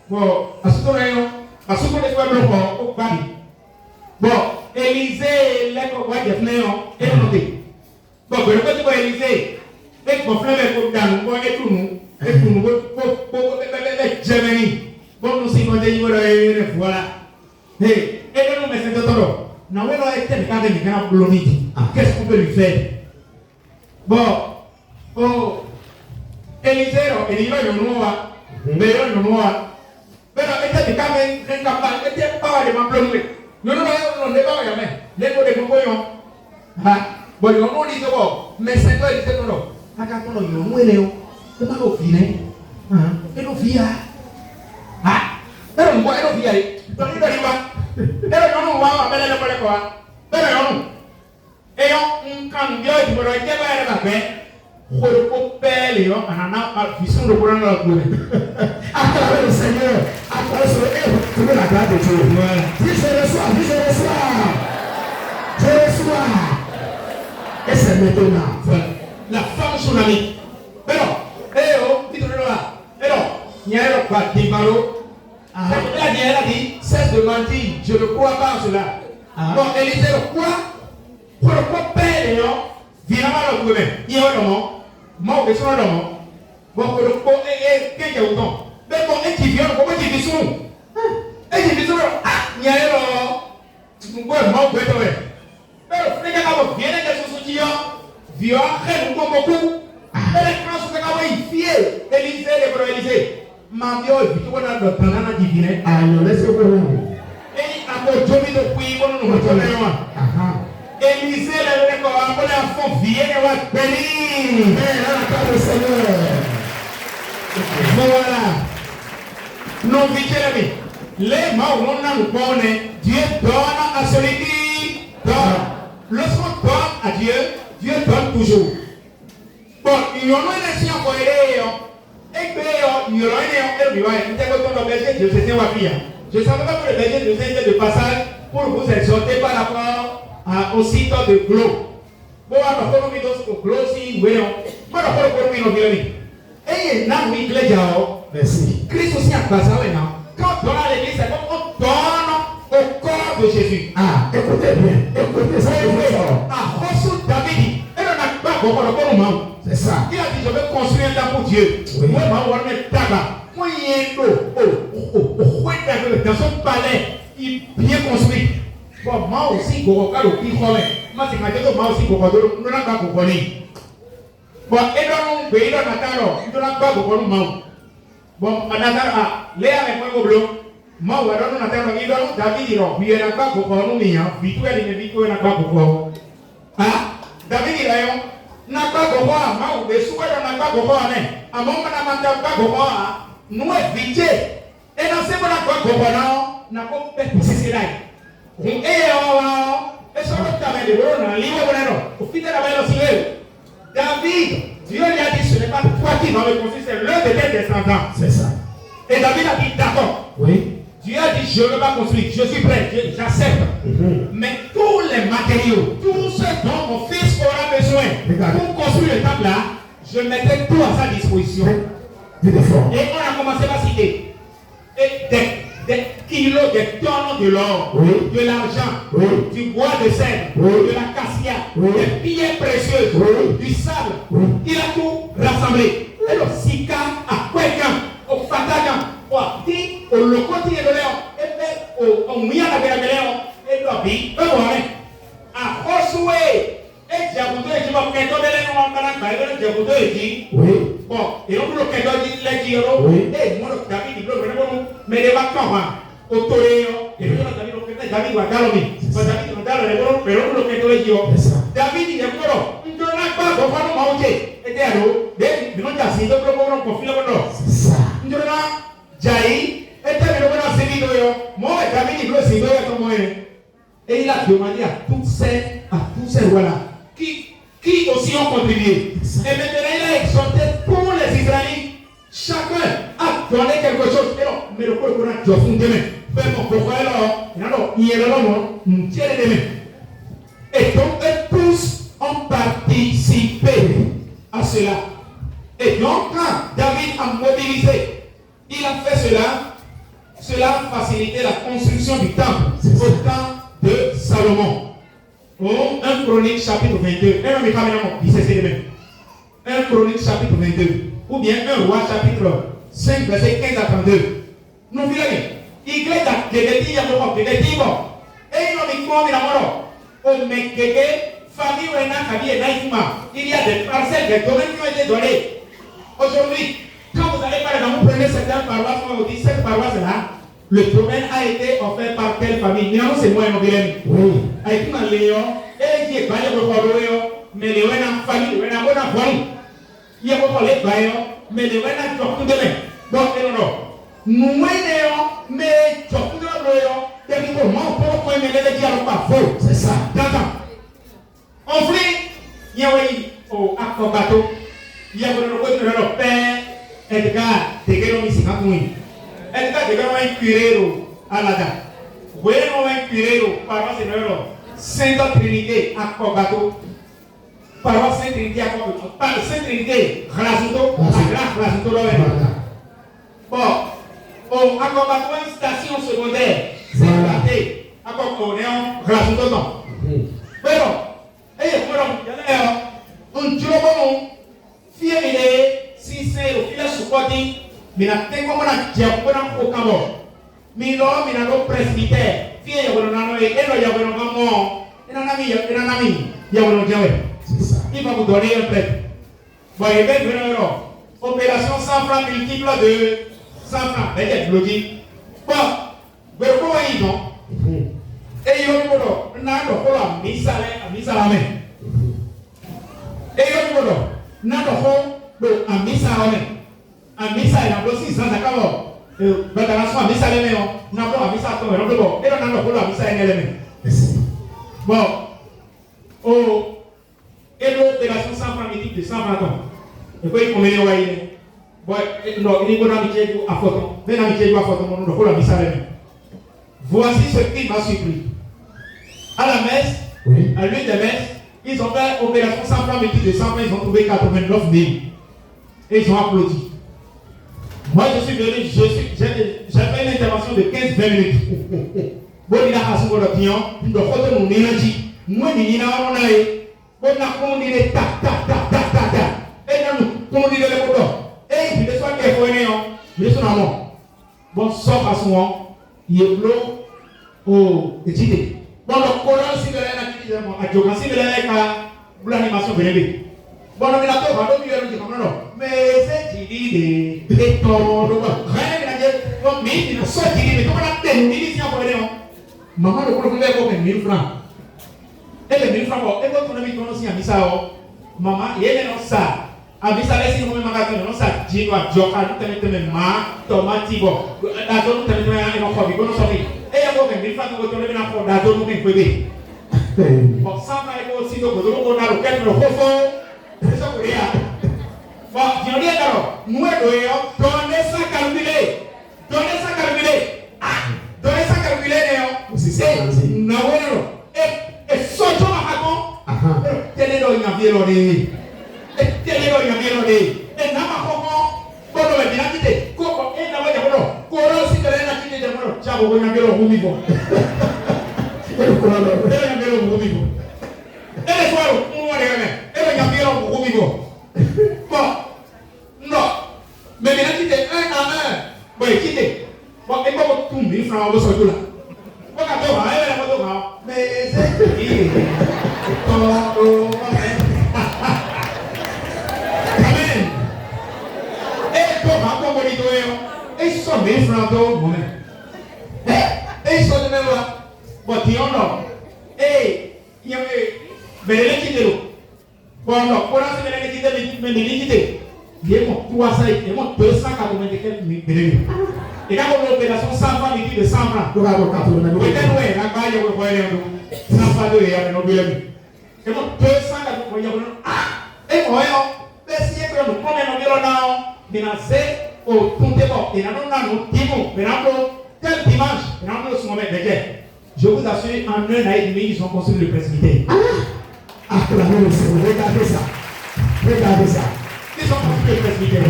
A: bon, à ce qu'on est quoi bloquant au Paris. Bon, Élisée, l'école quoi de fléon, et noté. Bon, le côté quoi Élisée, et qu'on fait pour dans nous, et tout nous, pour Germany. Bon, nous sommes des niveaux de voilà. Et nous mettons tout le non, mais là, il y a des gens qui ont qu'est-ce qu'on peut lui faire? Bon, oh, Élisée, il y a un noir, mais il y a un noir. Pero este te cabe en capaz, este paga de mamplón. Yo no le pago ya me. Le puedo de coño. Ah, bueno, no dice vos, me siento diciendo no. Acá con yo no leo. Te pago fine. Et nous via. Ah, et nous voit, et nous via. Donc il doit y voir. Et nous voit, mais elle est quoi? Et on quand Dieu dit pour être bien la paix. Pour pelle yo anana vision de courant la gloire.
B: Acclamez le Seigneur. Acclamez la grâce de Dieu. Voilà. Dis je reçois. Je reçois. Et c'est maintenant.
A: Voilà. La femme tsunami. Mais non. Dis le là. Et non. Il y a pas de malo. Elle a dit, cesse de mentir. Je ne crois pas en cela. Bon, Élisée le quoi? Pour le pelle yo. Viens mal au gouvernement. Il y a un moment. Moi, je suis un homme. Bon, pour le coup, et autant. Mais bon, et qui vient, pourquoi tu vis sous? Et qui vis sous? Ah, il y a un homme. Moi, je vais te dire. Mais le frère, il vient de ce soutien. Viens, nous comme beaucoup. Et les France, c'est fier. Élisée, les bras Élisée. Mandio, il faut qu'on a le talent à diviner.
B: Ah, non, laissez-moi.
A: Et à cause de depuis, on nous retrouve. Élisée, le record, on a fond, viens, on va bénir.
B: Le Seigneur.
A: Voilà. Non, vite, les morts, on a nous connaît. Dieu donne à celui qui donne. Lorsqu'on donne à Dieu, Dieu donne toujours. Bon, il y a un ancien pour aider. Et puis, il y a un berger. Je ne savais pas que le berger nous était de passage pour vous exhorter par rapport au site de Glo. Bon, alors, pour nous, nous Glo, si vous voyez, pour nous, nous et nous, merci. Christ aussi a passé maintenant. Quand on donne à l'église, c'est comme on donne au corps de Jésus.
B: Ah, écoutez bien, écoutez ça.
A: Ah, Rossou David, elle n'a pas beaucoup de monde.
B: C'est ça.
A: Il a dit, je vais construire un temple pour Dieu. Moi, je vais tabac. Moi, il est dans son palais, il est bien construit. Bon, moi aussi, je vais faire le plus fort. Moi, c'est que moi aussi, je vais faire le plus fort. Bon, et dans le pays, dans Natalo, il ne doit pas beaucoup de monde. Bon, Natalo, Léa avec moi au blanc. Moi, je vais Natalo, il doit David, il n'a pas beaucoup de monde. Victoire, n'a pas beaucoup. Ah, David, il n'a pas beaucoup. Moi, je suis n'a pas beaucoup. À mon moment, n'a pas beaucoup. Nous, vite. Et dans ce moment, n'a pas beaucoup de ceci. Et ça va être de l'eau, livre, au fil de la belle aussi. David, Dieu lui a dit, ce n'est pas toi qui vas me construire, c'est l'un de tes descendants.
B: C'est ça.
A: Et David a dit, d'accord.
B: Oui.
A: Dieu a dit, je ne vais pas construire, je suis prêt, j'accepte. Mais tous les matériaux, tout ce dont mon fils aura besoin pour construire le temple là, je mettrai tout à sa disposition. Et on a commencé à citer. Et des kilos, des tonnes de l'or, de l'argent, du bois de cèdre, de la cassia, des pierres précieuses, du sable. Il a tout rassemblé. Et le sika à Kwekam, au Fatagam, au Lokoti et le Léon, et au Miyana de la Léon, et l'Obi, à Rosoué, et Diabouto, et Jibam Keto de l'Énon, et Diabouto, et dit, bon, et on le Keto dit, les Giro, et moi, David, il bloque, mais les vacances, au Toréo, et nous, David va galoper, David va galoper, mais on le Keto les Giro, David, il est mort, il ne l'a pas, on va nous manger, et d'eau, des minutes à 6 heures, on confie le bonheur. Il ne l'a Jaï, et t'as vu le série moi, David, il veut s'y voir comme moi. Et il a demandé à tous ces rois-là, qui aussi ont contribué. Et maintenant, il a exhorté pour les Israélites. Chacun a donné quelque chose. Et non, mais le peuple a dit, demain. Fais mon pourquoi alors, il y a l'homme, nous tirons les mains. Et donc, eux tous ont participé à cela. Et donc, quand David a mobilisé, il a fait cela a facilité la construction du temple au temps de Salomon. 1 Chronique chapitre 22. 1 Chronique chapitre 22. Ou bien 1 Roi chapitre 5 verset 15 à 32. Nous voyons, il y a des gens qui ont et il y a des parcelles, des domaines qui ont été donnés. Aujourd'hui, quand vous allez par exemple, vous prenez certaines paroisses, on vous dit cette paroisse-là, le domaine a été offert par telle famille. Non, c'est moi, oui. Avec un Léon, et qui est baillé pour Léon, mais Léon a famille, Léon a bon enfant. Il y a beaucoup de baillons, mais les ouais n'a pas tout demain. Donc non. Nous mais tout de même depuis comment pour me les dire pas faux.
B: C'est ça.
A: D'accord. On fait il y a au bateau. Il y a le père Edgar de ici quand nous. Edgar de curero à la date. Bueno curero paroisse de Sainte Trinité à bateau. Paroisse Sainte Trinité à bateau. Par Sainte Trinité, Rasuto, Rasuto bon, au bateau une station secondaire. Sainte Trinité à bateau, Rasuto non. Pero et on dit fier si c'est au fil supporté mais la tête comme la diapona au cambo mais non mais non presbytère fier on a et non ya on a mort et non ami ya on a
B: C'est ça.
A: il va vous donner un prêt bon il va venir opération 100 francs multiple de 100 francs c'est bloqué bon mais comment ils non et il va vous donner na misa la main et il va vous donner nado ho do amisa one amisa ina do si sanza kawo bata na so amisa le me o na do amisa to no do e do na do amisa ene le me bon oh et l'opération 100 francs de 100 francs et puis on met wa ile bon non il faut na mi du a photo mais na mi du a photo mon do amisa le me voici ce qui m'a surpris à la messe oui. À l'une des messes ils ont fait opération 100 francs de 100 francs, ils ont trouvé 89 000. Et ils ont applaudi. Moi, je suis venu, j'ai fait une intervention de 15-20 minutes. Bon, il a assis pour le client, il a fait mon énergie. Moi, il a un aïe. Bon, il a condamné ta. Et il a condamné le bouton. Et il est soit qu'il est il est son amour. Bon, sauf à son moment, il est bleu au étudié. Bon, le Coran, si vous avez un activité, si vous avez l'animation, vous avez bon, on a fait un peu non, mais c'est dit des tons, rien que la mais il a sorti, mais comment la tête, il dit, pour aller, maman, le problème est pour 1000 francs. Et les 1000 francs, et votre ami aussi a mis ça, maman, il est dans ça. A mis ça, laissez nous magasin, non, ça, j'ai doit joker, tout le temps, tomate, bon, la zone, tout le temps, il m'a fait, bon, sorti. Et il y a beaucoup de 1000 francs, vous retournez dans la zone, vous m'avez bon, sans parler aussi, donc, vous avez le refond. C'est ça que bon, je dis alors, nous donnez ça calculé. Donnez ça calculé, non, et sortons à Hakon, tel est le et n'a pas bon, on va quitter, comment, et n'a pas comment, si tu as quitté de moi, tu as et les soirs, on va les bon, non, mais maintenant quitter un à un, bon, quitter, bon, et pas tout 1000 francs, on va sortir là. Bon, quand on va, mais c'est qui? Amen. Et toi, comment on dit, et ils sont 1000 francs, moment. Et ils sont de même là. Bon, dis on non. Et il y a mais les quitter l'eau. Bon, non, pour l'instant, les quitter, mais les quitter. Il y a mon 300, il y a mon 294 000. Et quand on a l'opération 100 francs, il dit de 100 francs. Peut-être, oui, la balle, il y a un moyen de 100 francs de rien, mais non, il y a mon 294 000. Ah, et moi, mais si il y a un problème, mais c'est au tout départ. Et là, on a nos dimanches, mais là, tel dimanche, et là, on a son moment de guerre. Je vous assure, en 1 an et demi, ils ont construit le presbytère. Acclamez le Seigneur, regardez ça. Ils ont construit le presbytère.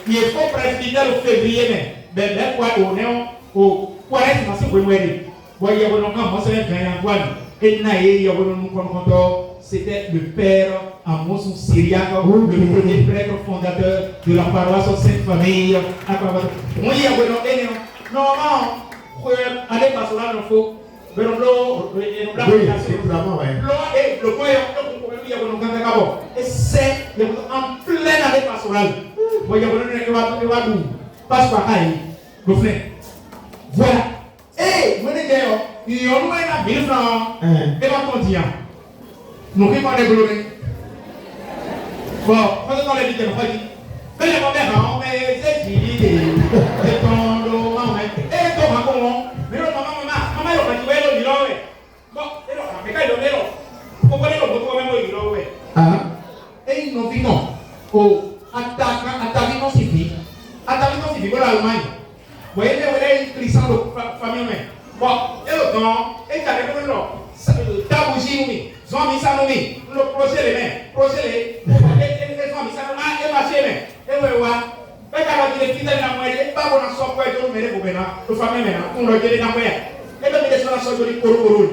A: Il faut presbytère au février, mais même quoi, on est au 40, c'est pour moi. Voyez, on a commencé à faire un voile. Et Naïe, c'était le père Amos Syriac, le premier prêtre fondateur de la paroisse Sainte-Famille. Moi, il y a non, allez, parce que là, il faut. Mais non, et c'est en pleine année pastorale. Voyez, passe par là, voilà. Et, il y a 1000 francs. Et va continuer. Nous ne pouvons pas débloquer. Bon, quand on a dit, Mais les mamans, mais c'est fini. Et ton dos, maman, et ton maman, mais le maman, il va dire, il va dire, bon, mais quand il donne, vous comprenez le mot, même il va dire, et ils n'ont dit non. Oh, attaquer non suffit. Attaquer non suffit pour l'Allemagne. Vous voyez, les clients de famille, bon, et le temps, et t'as des gens, t'as bougé, oui, ils ont mis ça, oui, le projet les mains, projet les, et ils ont mis ça, et marché les mains, et ouais, ouais, et quand on dit les filles, ils ont moyen, pas pour la soirée, ils ont mis les gouvernants, le famille maintenant, on leur dit les moyens, et donc ils sont là sur le coro.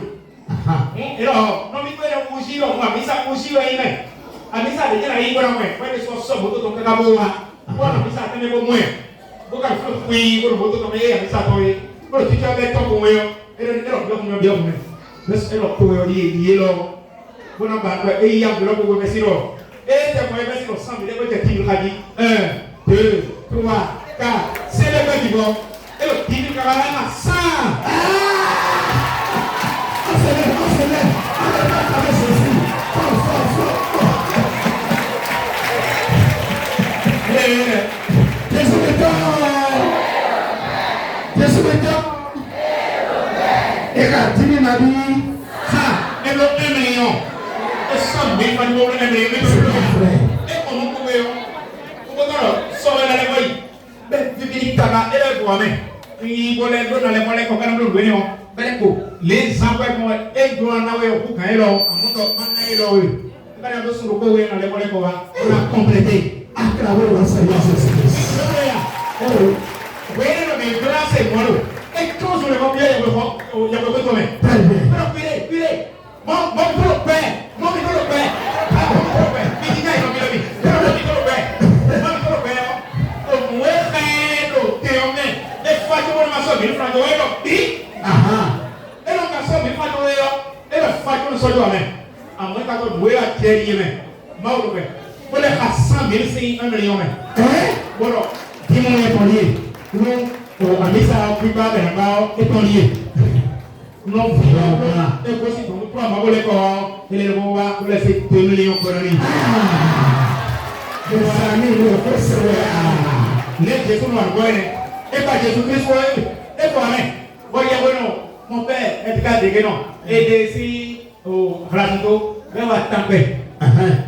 A: Et alors, non, mais quand on bougie, on va mis ça bougie, ouais, mais, à mis ça, les gens, ils vont la moyen, ouais, ils sont sur le moto, donc, on a mis ça, tenez vos moyens. Vous avez fait oui, vous avez fait ça, vous avez fait ça, vous avez fait ça, et le bien, laisse le pouvoir lié là. Vous n'avez pas et il y a de l'eau pour vous mettre là. Et tu vas mettre ça, vous avez dit 1, 2, 3, 4, c'est le gars qui va. Et le petit qui va là, 100. Et le 1 million. Et 100 000 francs pour le 1 million. Et comment vous pouvez sauver la loi? Ben, tu dis que tu as et le bois, mais il faut les donner les mollets qu'on va nous donner. Ben, les emplois et doivent n'avoir aucun élo. En montant, on a élo. Quand on a besoin de courir dans les mollets qu'on va, on a complété. À travers la Seigneur Jésus-Christ. Oui, mais grâce à moi. Et quand je le vois bien, il y a beaucoup de communs. Alors, pirez. Mon père. Mon père. Il dit qu'il y a mon père. Au moins, tu es homme. Et fois que vous m'avez sorti, vous m'avez sorti. Et donc, à ça, vous m'avez sorti. Et le fois que vous sortez toi-même. À moins que vous m'avez sorti. Vous avez 100 000, c'est 1 million. Voilà. Dis-moi pour lier. Nous, on a mis ça en plupart des gens et pour lier. Non, et aussi pour nous prendre les corps et les voir pour laisser 2 millions pour nous. Les Jésus nous envoie. Et pas Jésus-Christ, et pour moi. Voyez, mon père est gardé, non. Et d'ici au Rajito, on va taper.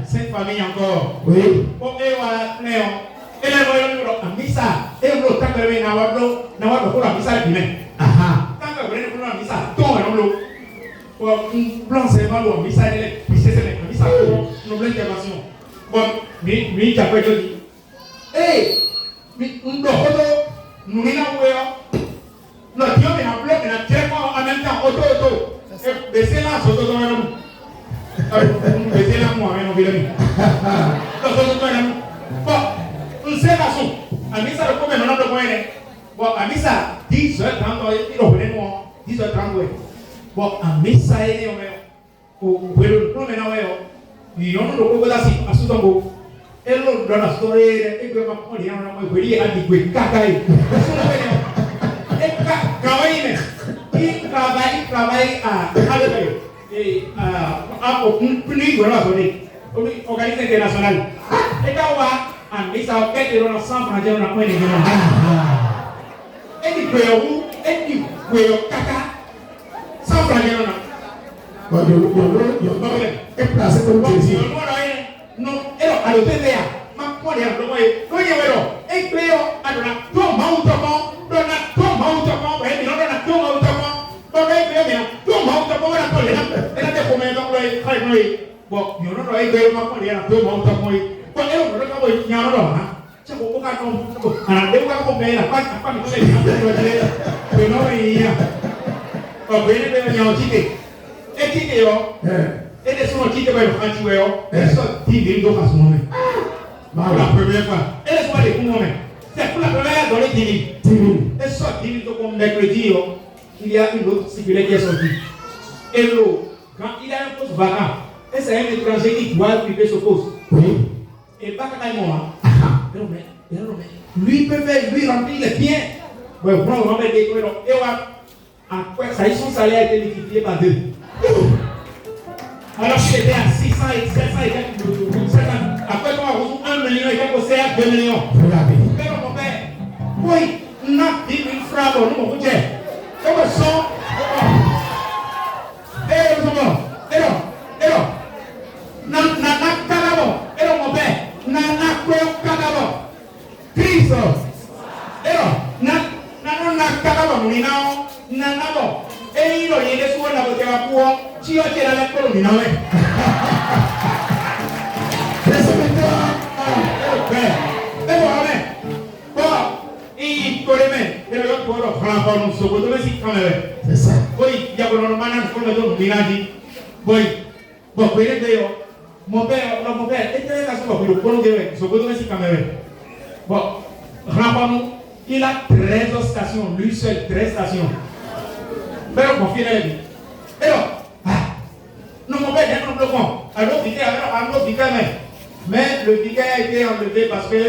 A: Cette famille encore. Oui. Pour eux, on va Léon. Et les voyons, on a mis ça. Et on a tapé dans la misa de Guinée. Tant que vous voulez, on a mis ça. Tout est dans l'eau. Pour un plan, c'est pas l'eau. Misa, puis c'est la misa pour une intervention. Bon, mais tu as pas dit. Hey, nous avons nous avons le Dieu est en bloc, il a tellement en même temps auto. Et baisser là, c'est auto dans nous. Baisser là, moi, mais non, Villami. Bon, on sait la soupe. À Missa, le premier maintenant de moyen. Bon, à Missa, 10h30, il revenait moi. 10h30, bon, à Missa, il est au premier maintenant, il y a un peu de à Soutambo. Et l'autre dans la story, et que ma femme est en train de dire, elle dit, Kakaï. Et Kakaï, il travaille à Alébé. Et à plus de la zone, organisme international. Et quand on va à Missa, on fait dans l'ensemble, on a dit, on a point de gens. Et du Péou, et du Péou, Kaka, sans flageller, on a. Et placé comme Jésus. Non, et le PVA, ma foi, il y a le moyen. Oui, il y a le et Cléo, alors, tout le monde, dans la tout le monde, et dans la tout le monde, dans la Cléo, tout le monde, on a collé là. Et là, tu combien donc le travail. Bon, il y a le Cléo, ma foi, il y a tout le monde, bon, et on a le il y a le c'est pour pas qu'on a des fois qu'on paye la pas de choses, mais non, il y a. On peut y avoir un ticket. Et ticket, et des gens qui te veulent faire du vélo, et ça, 10 000 $. Pour la première fois. Et les soins des coups, c'est pour la première fois dans les 10 000. Et ça, 10 000 comme mercredi, il y a une autre circulaire qui est sortie. Et l'eau, quand il y a un poste vacant, et c'est un étranger qui doit occuper ce poste. Oui. Et pas quand il est mort. Lui peut faire, lui remplir les biens. Ouais, on va mettre des coups. Et ça, son salaire a été multiplié par 2. Alors qu'il était à 600 et 700 et quelques Après, on a 1 million et quelques CR, 2 millions.
B: Regardez.
A: Mais mon père, oui, on a 10 000 francs pour nous, mon Dieu. Comme ça, et non, nana kadabo, et non, mon père, nana kadabo, Christ, et non, nana kadabo, nous n'avons, nanabo, et il y a des soins dans votre rapport, tu as été dans la colonie, non,
B: c'est ça.
A: Oui, il y a un manage pour le don Minadi. Oui, bon, mon père, était là sur le pont de ce que c'est caméra. Bon, Rampamou, il a 13 stations, lui seul, 13 stations. Mais on confie la vie. Et donc, non, mon père, il y a un bloquant. Alors, mais le ticket a été enlevé parce que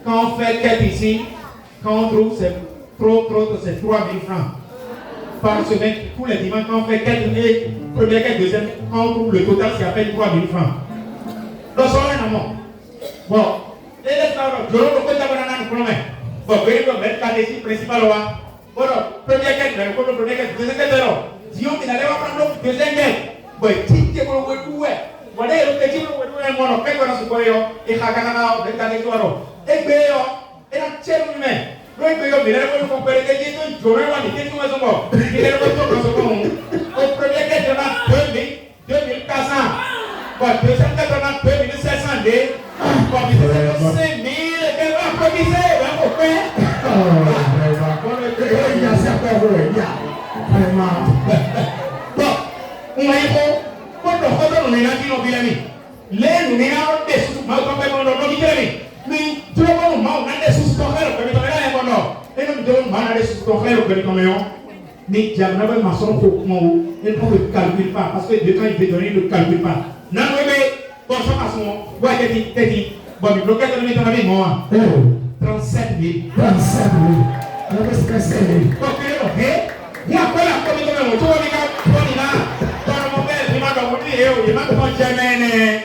A: quand on fait quête ici, quand on trouve, c'est trop, c'est 3 000 francs. Par semaine, tous les dimanches, quand on fait quête, première quête, deuxième, quand on trouve le total, c'est à peine 3 000 francs. Donc, ça va en amont. Bon, et les parents, je ne peux pas vous promettre. Bon, vous voyez, le cadre ici, principal, bon, première quête, le première quête, deuxième quête, si on allait prendre le deuxième quête, bon, si tu veux tout, voilà, le petit peu de mon père, et Hakana, le Tanito, et Béo, et un tiers humain. Oui, mais il est venu comparer des gens qui ont eu des questions à son bord. Il est revenu dans son monde. Au premier quête, on a 2400. Bon, deuxième quête, on a 2700. Bon, il y a 5 000. Et on a commisé, on a fait.
B: Il y a certains vraiment.
A: Bon, on a eu bon. Quand on a dit nos villes, les nous n'avons des sous, mais on peut pas nous dire. Mais tout le monde a des sous ton frère, comme il est là, et nous devons des sous ton frère, comme il est là. Mais jamais ma maçon pour moi, et on ne calcule pas, parce que de quand il veut donner, il ne calcule pas. Non, mais bon, ça maçon, ouais, t'es dit, bon, il bloque de mettre en vie, moi. 37 000.
B: 37 000. On va se casser.
A: Ok, ok. Moi, après la commission, on va dire, on y va. Il m'a dit, il m'a dit, jamais.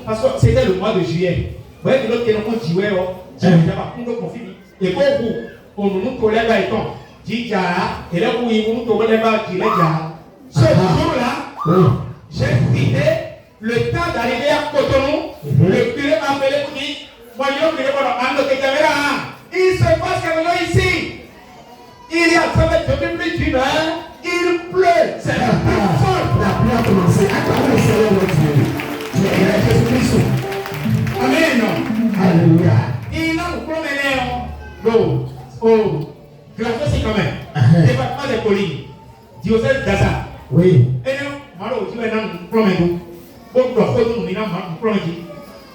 A: Parce que c'était le mois de juillet. Vous voyez que l'autre qui est en juillet, j'avais pas de conflit. Et pour vous, on nous collègue à éton. Dit Jara, et là où ils vont nous collègue à Jara. Ce jour-là, j'ai quitté le temps d'arriver à Cotonou. Le curé m'a appelé pour dire, moi, je vais voir un caméra. Il se passe quelque chose ici. Il y a ça va être plus d'une heure. Il pleut. C'est la plus forte.
B: La pluie a commencé. Acclamez le Seigneur notre Dieu. Tu es Jésus-Christ.
A: Amen.
B: Alléluia.
A: Il a nous promené. Oh, grâce aussi quand même. Département des collines. Diocèse d'Assa.
B: Oui.
A: Et nous, malo, tu vas nous promener. Bon, nous nous promener.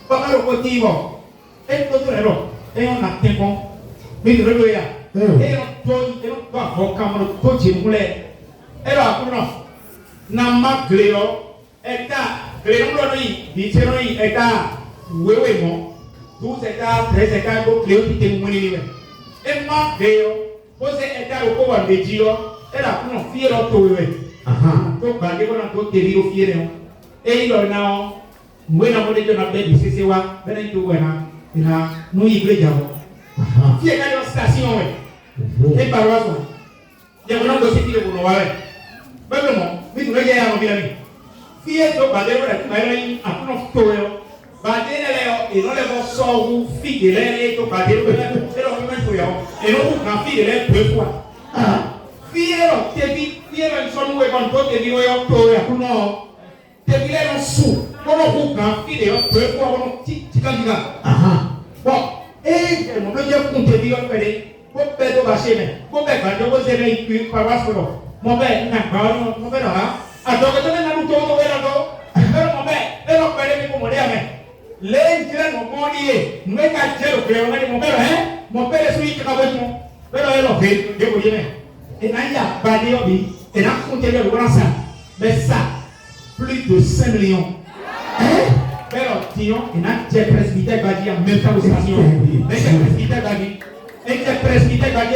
A: Papa, le côté, et tout le monde. Et on a un bon. Mais le relais. Et on doit avoir comme le côté moulé. Et là, pour nous, Nama Gléo, et Gléo, dit et oui, mon 12 hectares, 13 hectares, Gléo qui était moulé. Et moi, Gléo, posez hectares au coin de Gio, et là, pour nous, fier au tour. Donc, bah, on a tout télé au fier. Et il en a, moi, on a dit qu'on a fait du CCWA, ben, tout, et là, nous, il plaît, qui est dans la station, et paroisse, il y a un dossier qui est pour nous. Même mais tu veux y aller à l'environnement. Si elle doit bader, elle va aller à tout notre tour. Bader, et non, les gens sortent ou filles de l'air, et tout bader, et non, vous grand fille de l'air 2 fois. Fille, t'es dit, fille, elle sonne où est bon, t'es dit, on tour, et tout non. T'es dit, elle est sous. Comment vous grand fille de l'air 2 fois, on petit candidat. Bon, et mon Dieu, pour te dire, on fait pour perdre au marché, pour perdre, vous avez une paroisse pour nous. Mon père, mon père, alors que tu n'as pas tout mon père, et mon père, pour mon père, les gens m'ont dit, nous n'avons qu'à dire au père, mon père est celui qui a besoin. Mais là, il a fait, je vous dis, et là, il y a pas de hobby, et là, on tient le grand ça. Mais ça, plus de 5 millions. Mais là, disons, et là, j'ai presbytère Badi en même temps aux stations. Mais j'ai presbytère Badi. Et j'ai presbytère Badi,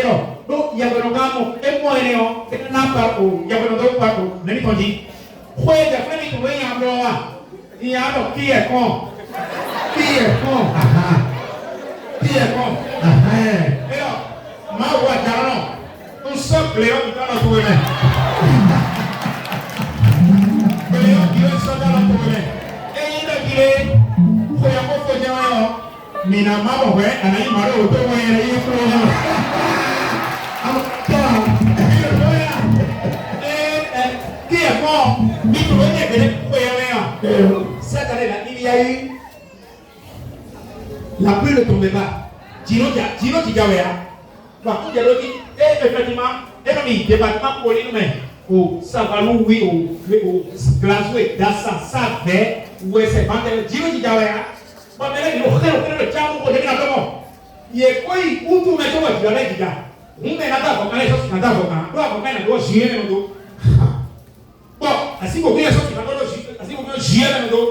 A: donc, il y a un gamin, et moi, et n'a pas, il y a un autre partout, mais il dit, Quoi de frère qui trouve un endroit. Il y a un qui est con. Qui est con. Qui est con. Et là, ma voix d'argent. Un seul Cléon qui t'a dans ton main. Cléon qui est sorti dans ton main. Et il a dit, faut y avoir faut dire, mais n'a pas bon, on a eu mal au dos, on a eu un qui est bon, il faut venir cette année-là, il y a eu la pluie ne tombait pas. Dino Tigawea. Par contre, il y a l'autre qui, effectivement, et non, il département pour lui, mais au Savalou, oui, au Glasgow, Dassa, Savé, où est-ce que Dino Tigawea. Bon, mais là, il y a le Tchamo pour devenir comment. Il est quoi, où tout le monde va dire, il y a. On met la date, on met les choses qui n'ont pas de on met la loi juillet, mais non. Bon, ainsi qu'on met les choses qui n'ont pas de ainsi qu'on met juillet, mais non.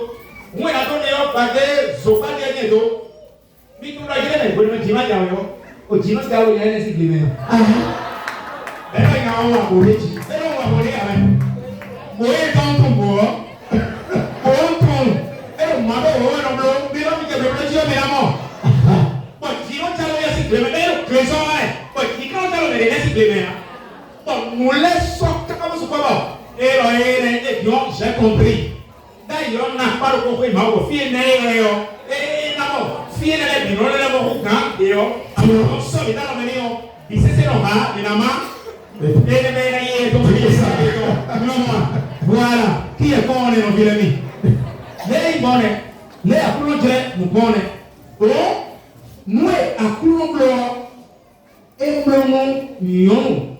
A: On met la donne, on va dire, Zoba, il y a dos. Mais tout le monde, il y a un peu au Dino Gawo, il y a un cycle. Et là, il y a un peu de temps. Et là, on va voler avec. Vous voyez, dans ton bois, on tombe. Et on m'a dit, on va nous mais là, il y a le Dieu, mais la mort. Bon, Dino Gawo, il y a un cycle. Mais là, le trésor, bon, il compte dans le cycle. Bon, nous laissons comme ce qu'on et là, j'ai compris. D'ailleurs, on n'a pas de compris, mais on fait et d'abord, si elle est bien, on est d'abord au camp, et on sort dans la maison, il s'est normal, il a marre, et il est donc voilà, qui est bon, on est dans le ville. Les bonnes, les applaudissements, nous bonnes. Nous, à Coulomb et Blomon,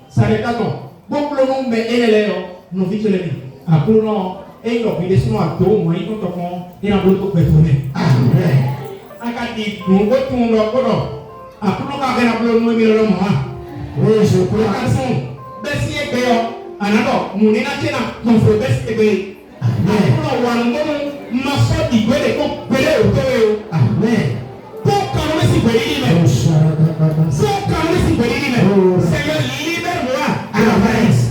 A: ça n'est pas bon. Bon, Blomon, mais elle est là, nous vite les amis. À Coulomb, et il a pris des soins à tout, moi, il compte et en bloc pour tourner. Amen. Akati, nous retournons au Coulomb. À Coulomb, on a appelé nous, mais le moment. Oui, je crois. Bessie et Béo, alors, nous n'avons pas de conflit, Bessie et Béo. Amen. Coulomb, on a massé du goût de compléter au Béo. Amen. Pour quand on est si béni, mais. Pour quand on est si béni, mais. Seigneur, libère-moi à l'avarice.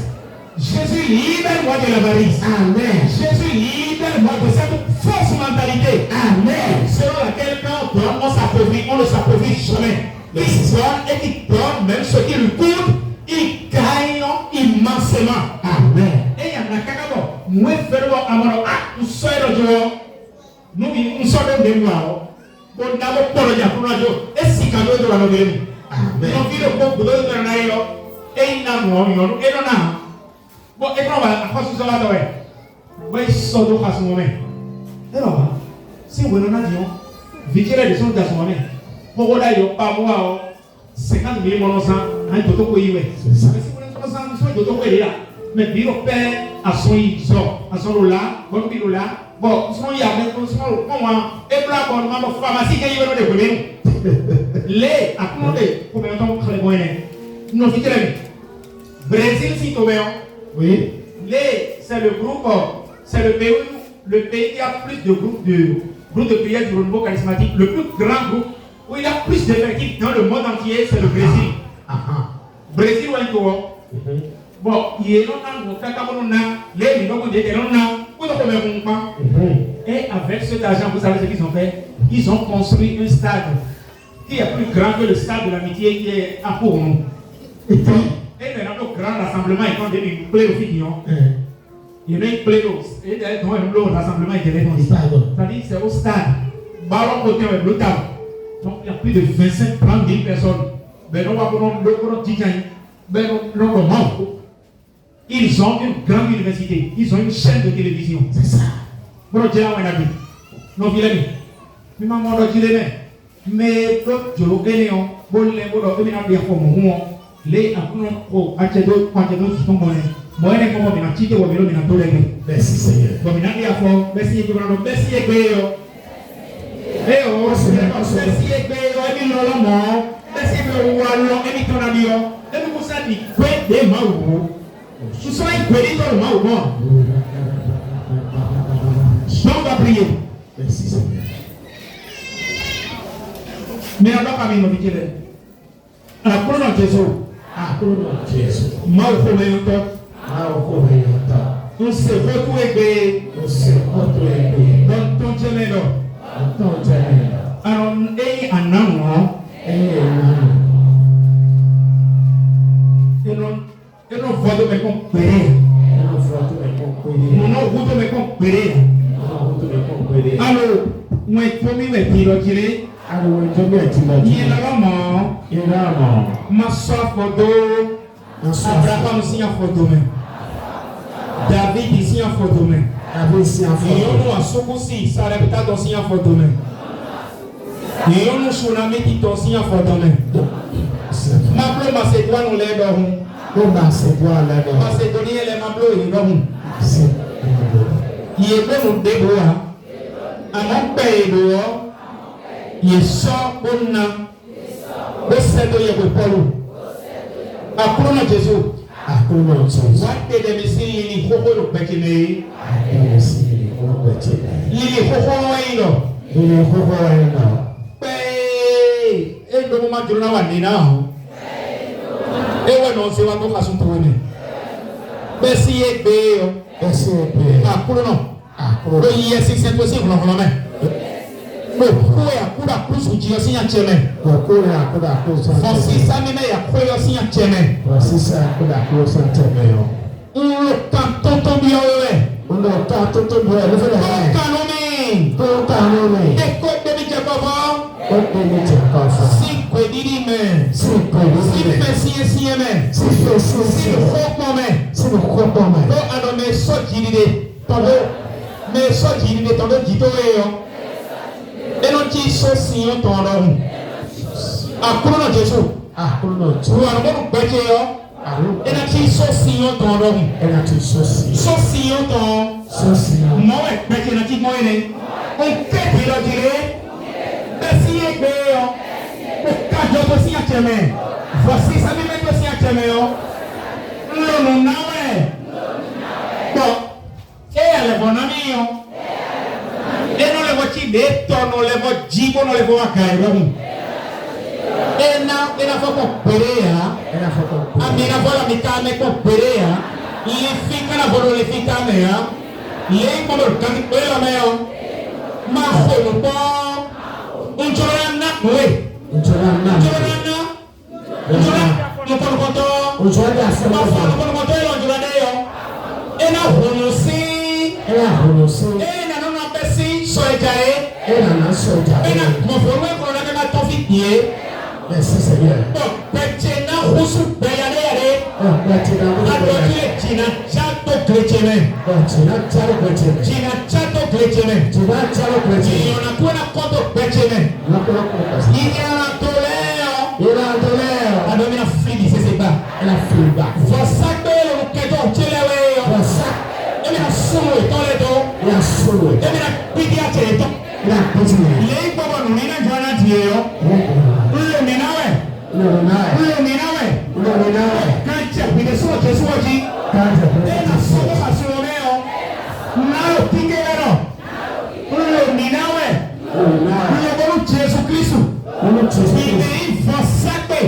A: Jésus, libère-moi de l'avarice. Amen. Jésus, libère-moi de cette fausse mentalité. Amen. Selon laquelle quand on donne, on s'appauvrit, on ne s'appauvrit jamais. Il donne et il donne, même ce qui lui coûte, il gagne immensément. Amen. Et il y a un cacao. Moi, faire amour, nous sommes nous sommes des noirs. Bon, d'abord, pour le diable, et si cadeau de la nouvelle. Amen. On vit le peuple de la naïo, et il n'a pas, et non a. Bon, et on va, à cause de ça, oui, ça doit à ce moment. Et là, si vous n'en avez pas, vigilez les gens dans ce moment. Pour là, il n'y a pas moi, 50 000 monosans, un toto pour y aller. Mais si vous n'en avez pas, vous n'en avez pas. Mais bien, au père, à son iso, à son là, bon, bien là, bon, son y a même, son moment, et là, bon, ma pharmacie, qui est de premier. Les, à compter, combien de temps vous allez voir? Non, vigilez. Brésil, si tu veux. Oui. C'est le groupe, c'est le pays qui a plus de groupes de prières du renouveau charismatique, le plus grand groupe où il y a plus d'effectifs dans le monde entier, c'est le Brésil. Brésil ou un tour. Bon, il y a les millions de et avec cet argent, vous savez ce qu'ils ont fait? Ils ont construit un stade qui est plus grand que le stade de l'amitié qui est à pour nous. Et dans notre grand rassemblement, ils ont donné une plaie au fignon. Il y a une plaie d'eau. Et dans le rassemblement, il y a un stade. C'est-à-dire c'est au stade. Ballon côté avec le table. Donc il y a plus de 25-30 000 personnes. Mais nous avons ils ont une grande université. Ils ont une chaîne de télévision. C'est ça. Bon, je l'ai dit. Non, il est mis. Mais maman, je l'ai mis. Mais d'autres, je l'ai dit. Bon, les mots, je l'ai dit. Les apôtres, Achedo, Pantedo, qui sont bons. Moi, je vais vous dire que vous avez tous les deux. Merci Seigneur. Vous avez dit à fond. Merci Seigneur. Merci Seigneur. Merci Seigneur. Merci Seigneur. Et nous vous avez dit, des maous. Nous sommes impéris dans le maou. On va prier. Merci Seigneur. Mais on va pas venir nous dire. Apprends Jésus. Apprends Jésus. Mau komeyoto. Mau komeyoto. On se retrouve dans ton chemin. Alors, et un an, et non, voit de me compérer. Non, vous de me compérer. Alors, moi, pour me dire qu'il il est là, ma soeur photo, Abraham signe en photo. David ici en photo. Et on a Sokosi, ça répète aussi en photo. Et on a Shunami qui aussi en photo. Ma bleu Macédoine, on l'a dans Macédonie, elle est ma bleu, il est dans il est bon au déboire. À mon pays dehors, il sort pour nous. Au sein de Yabopolo. À Jésus. What did they see in the whole Bekine? Lily Hohoino. Pay. And the woman do not now. Ewa no se wa to kasun to ni. Besi egbe o. Akuro no. Akuro ye 6% no no me. Ko ya kuda kusu ji o sinya cheme. Ko ya kuda kusu. Fosi sami me ya ko yo sinya cheme. Fosi sa kuda kusu cheme yo. Ulo tanto bio we. Ulo tanto bio le fele. Ko kanome. E ko de bi je baba. Ko de bi je baba. Si ko didi me. Si fesi me. Si hokmo me. Ko ano me so jidide. Tabo me so jidide tabo jito yo. Et non qui sont si on t'en donne. À quoi non Jésus? À quoi non Jésus? Nous allons nous bêter. Et non qui sont si on t'en donne. Et non qui sont si on t'en. Moi bêter non qui moi né. On fait de la durée. Merci et béo. Pour cadeau aussi à chemin. Voici ça me met aussi à chemin. Non nawe. Bon. Et elle est bonne amie. E non le voci detto, non le vo gibo, non le vo accaire. E na fa perea, a me na vola mi came con perea, le fica na vola le fica mea, le come cani quella meo, ma sono po' un giorno noi, un giorno non parlo con te, un giorno ma parlo con te, un giorno e na honosi, sojae ena moforo ko na ka to fi die merci seigneur bon petena husu bayane yare adokile china chato krechene china chato krechene ona kuna koto krechene ina toleo adomina fili c'est pas la fili vossa belo keto chelewe vossa ena sumo toledo la sumo ena pidia cheto la pidia lei baba nina jana tiyo ulo minawe kancha bide soji ena sobo hasulomeo nao tingero ulo minawe ulo bolu Jesu Kristo ide vosabe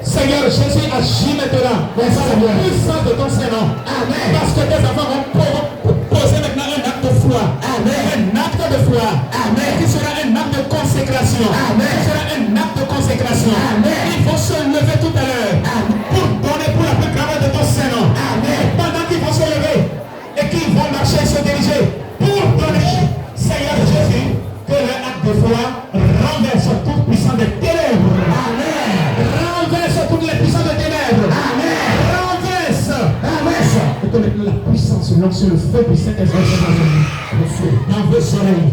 A: Seigneur Jésus, agis maintenant par la puissance de ton Saint-Nom. Parce que tes enfants vont poser maintenant un acte de foi. Un acte de foi. Qui sera un acte de consécration. Qui sera un acte de consécration. Ils vont se lever tout à l'heure pour donner pour la plus grande de ton Saint-Nom. Pendant qu'ils vont se lever et qu'ils vont marcher et se diriger pour donner, Seigneur Jésus, que leur acte de foi renverse toute puissance des ténèbres. Renverse toutes les puissances de ténèbres. Renverse. Et que la puissance lance sur le feu du Saint-Esprit dans vos oreilles,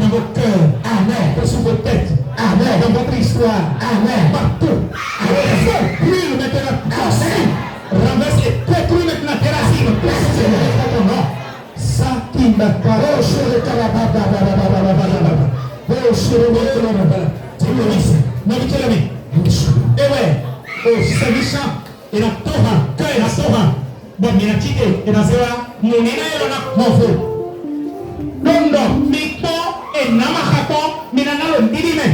A: dans vos cœurs, sur vos têtes, dans votre histoire, partout. Le feu brûle maintenant. Renverse et détruit maintenant tes racines. C'est ton nom. Ça qui m'a parlé. C'est méchant. Et la torrent, que la torrent. Bon, il y a un petit et dans ce là, mon nez est là, mon feu. Londo, mito, et namakato, minana le dirime.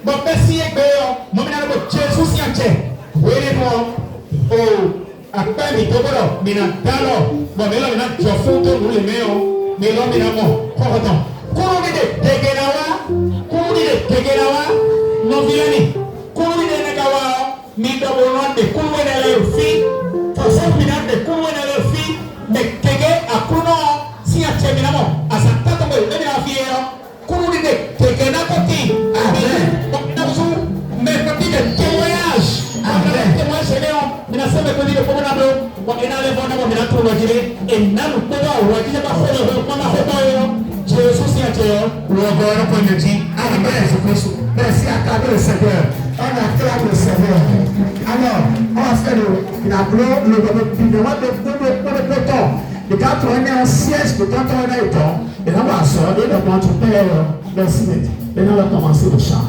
A: Bon, merci, et béo, mon minana le Jésus sianche. Oui, moi, oh, après, mito, minantalo, bon, mais là, je fous tout, nous les meilleurs, mais là, minamo, corridon. Kourou de Tegerawa, non vilani. Kourou de Negawa, Midobonon de Kourou de Leofi, Façon Minan de Kourou de Leofi, mais Tege à Kouno, si à Cheminamo, à sa tata de la fière, Kourou de Tegenakoti, mais petit de témoignage, témoignage, mais la seule petite de Pomonado, on est allé voir dans la tour et n'a pas Jésus le roi qu'on dit, merci à travers le Seigneur. On acclame le Seigneur. Alors, on va faire le peloton. Et quand on est en siège, quand on est au temps, et là, on va sortir de notre père. Merci, et là, on va commencer le chant.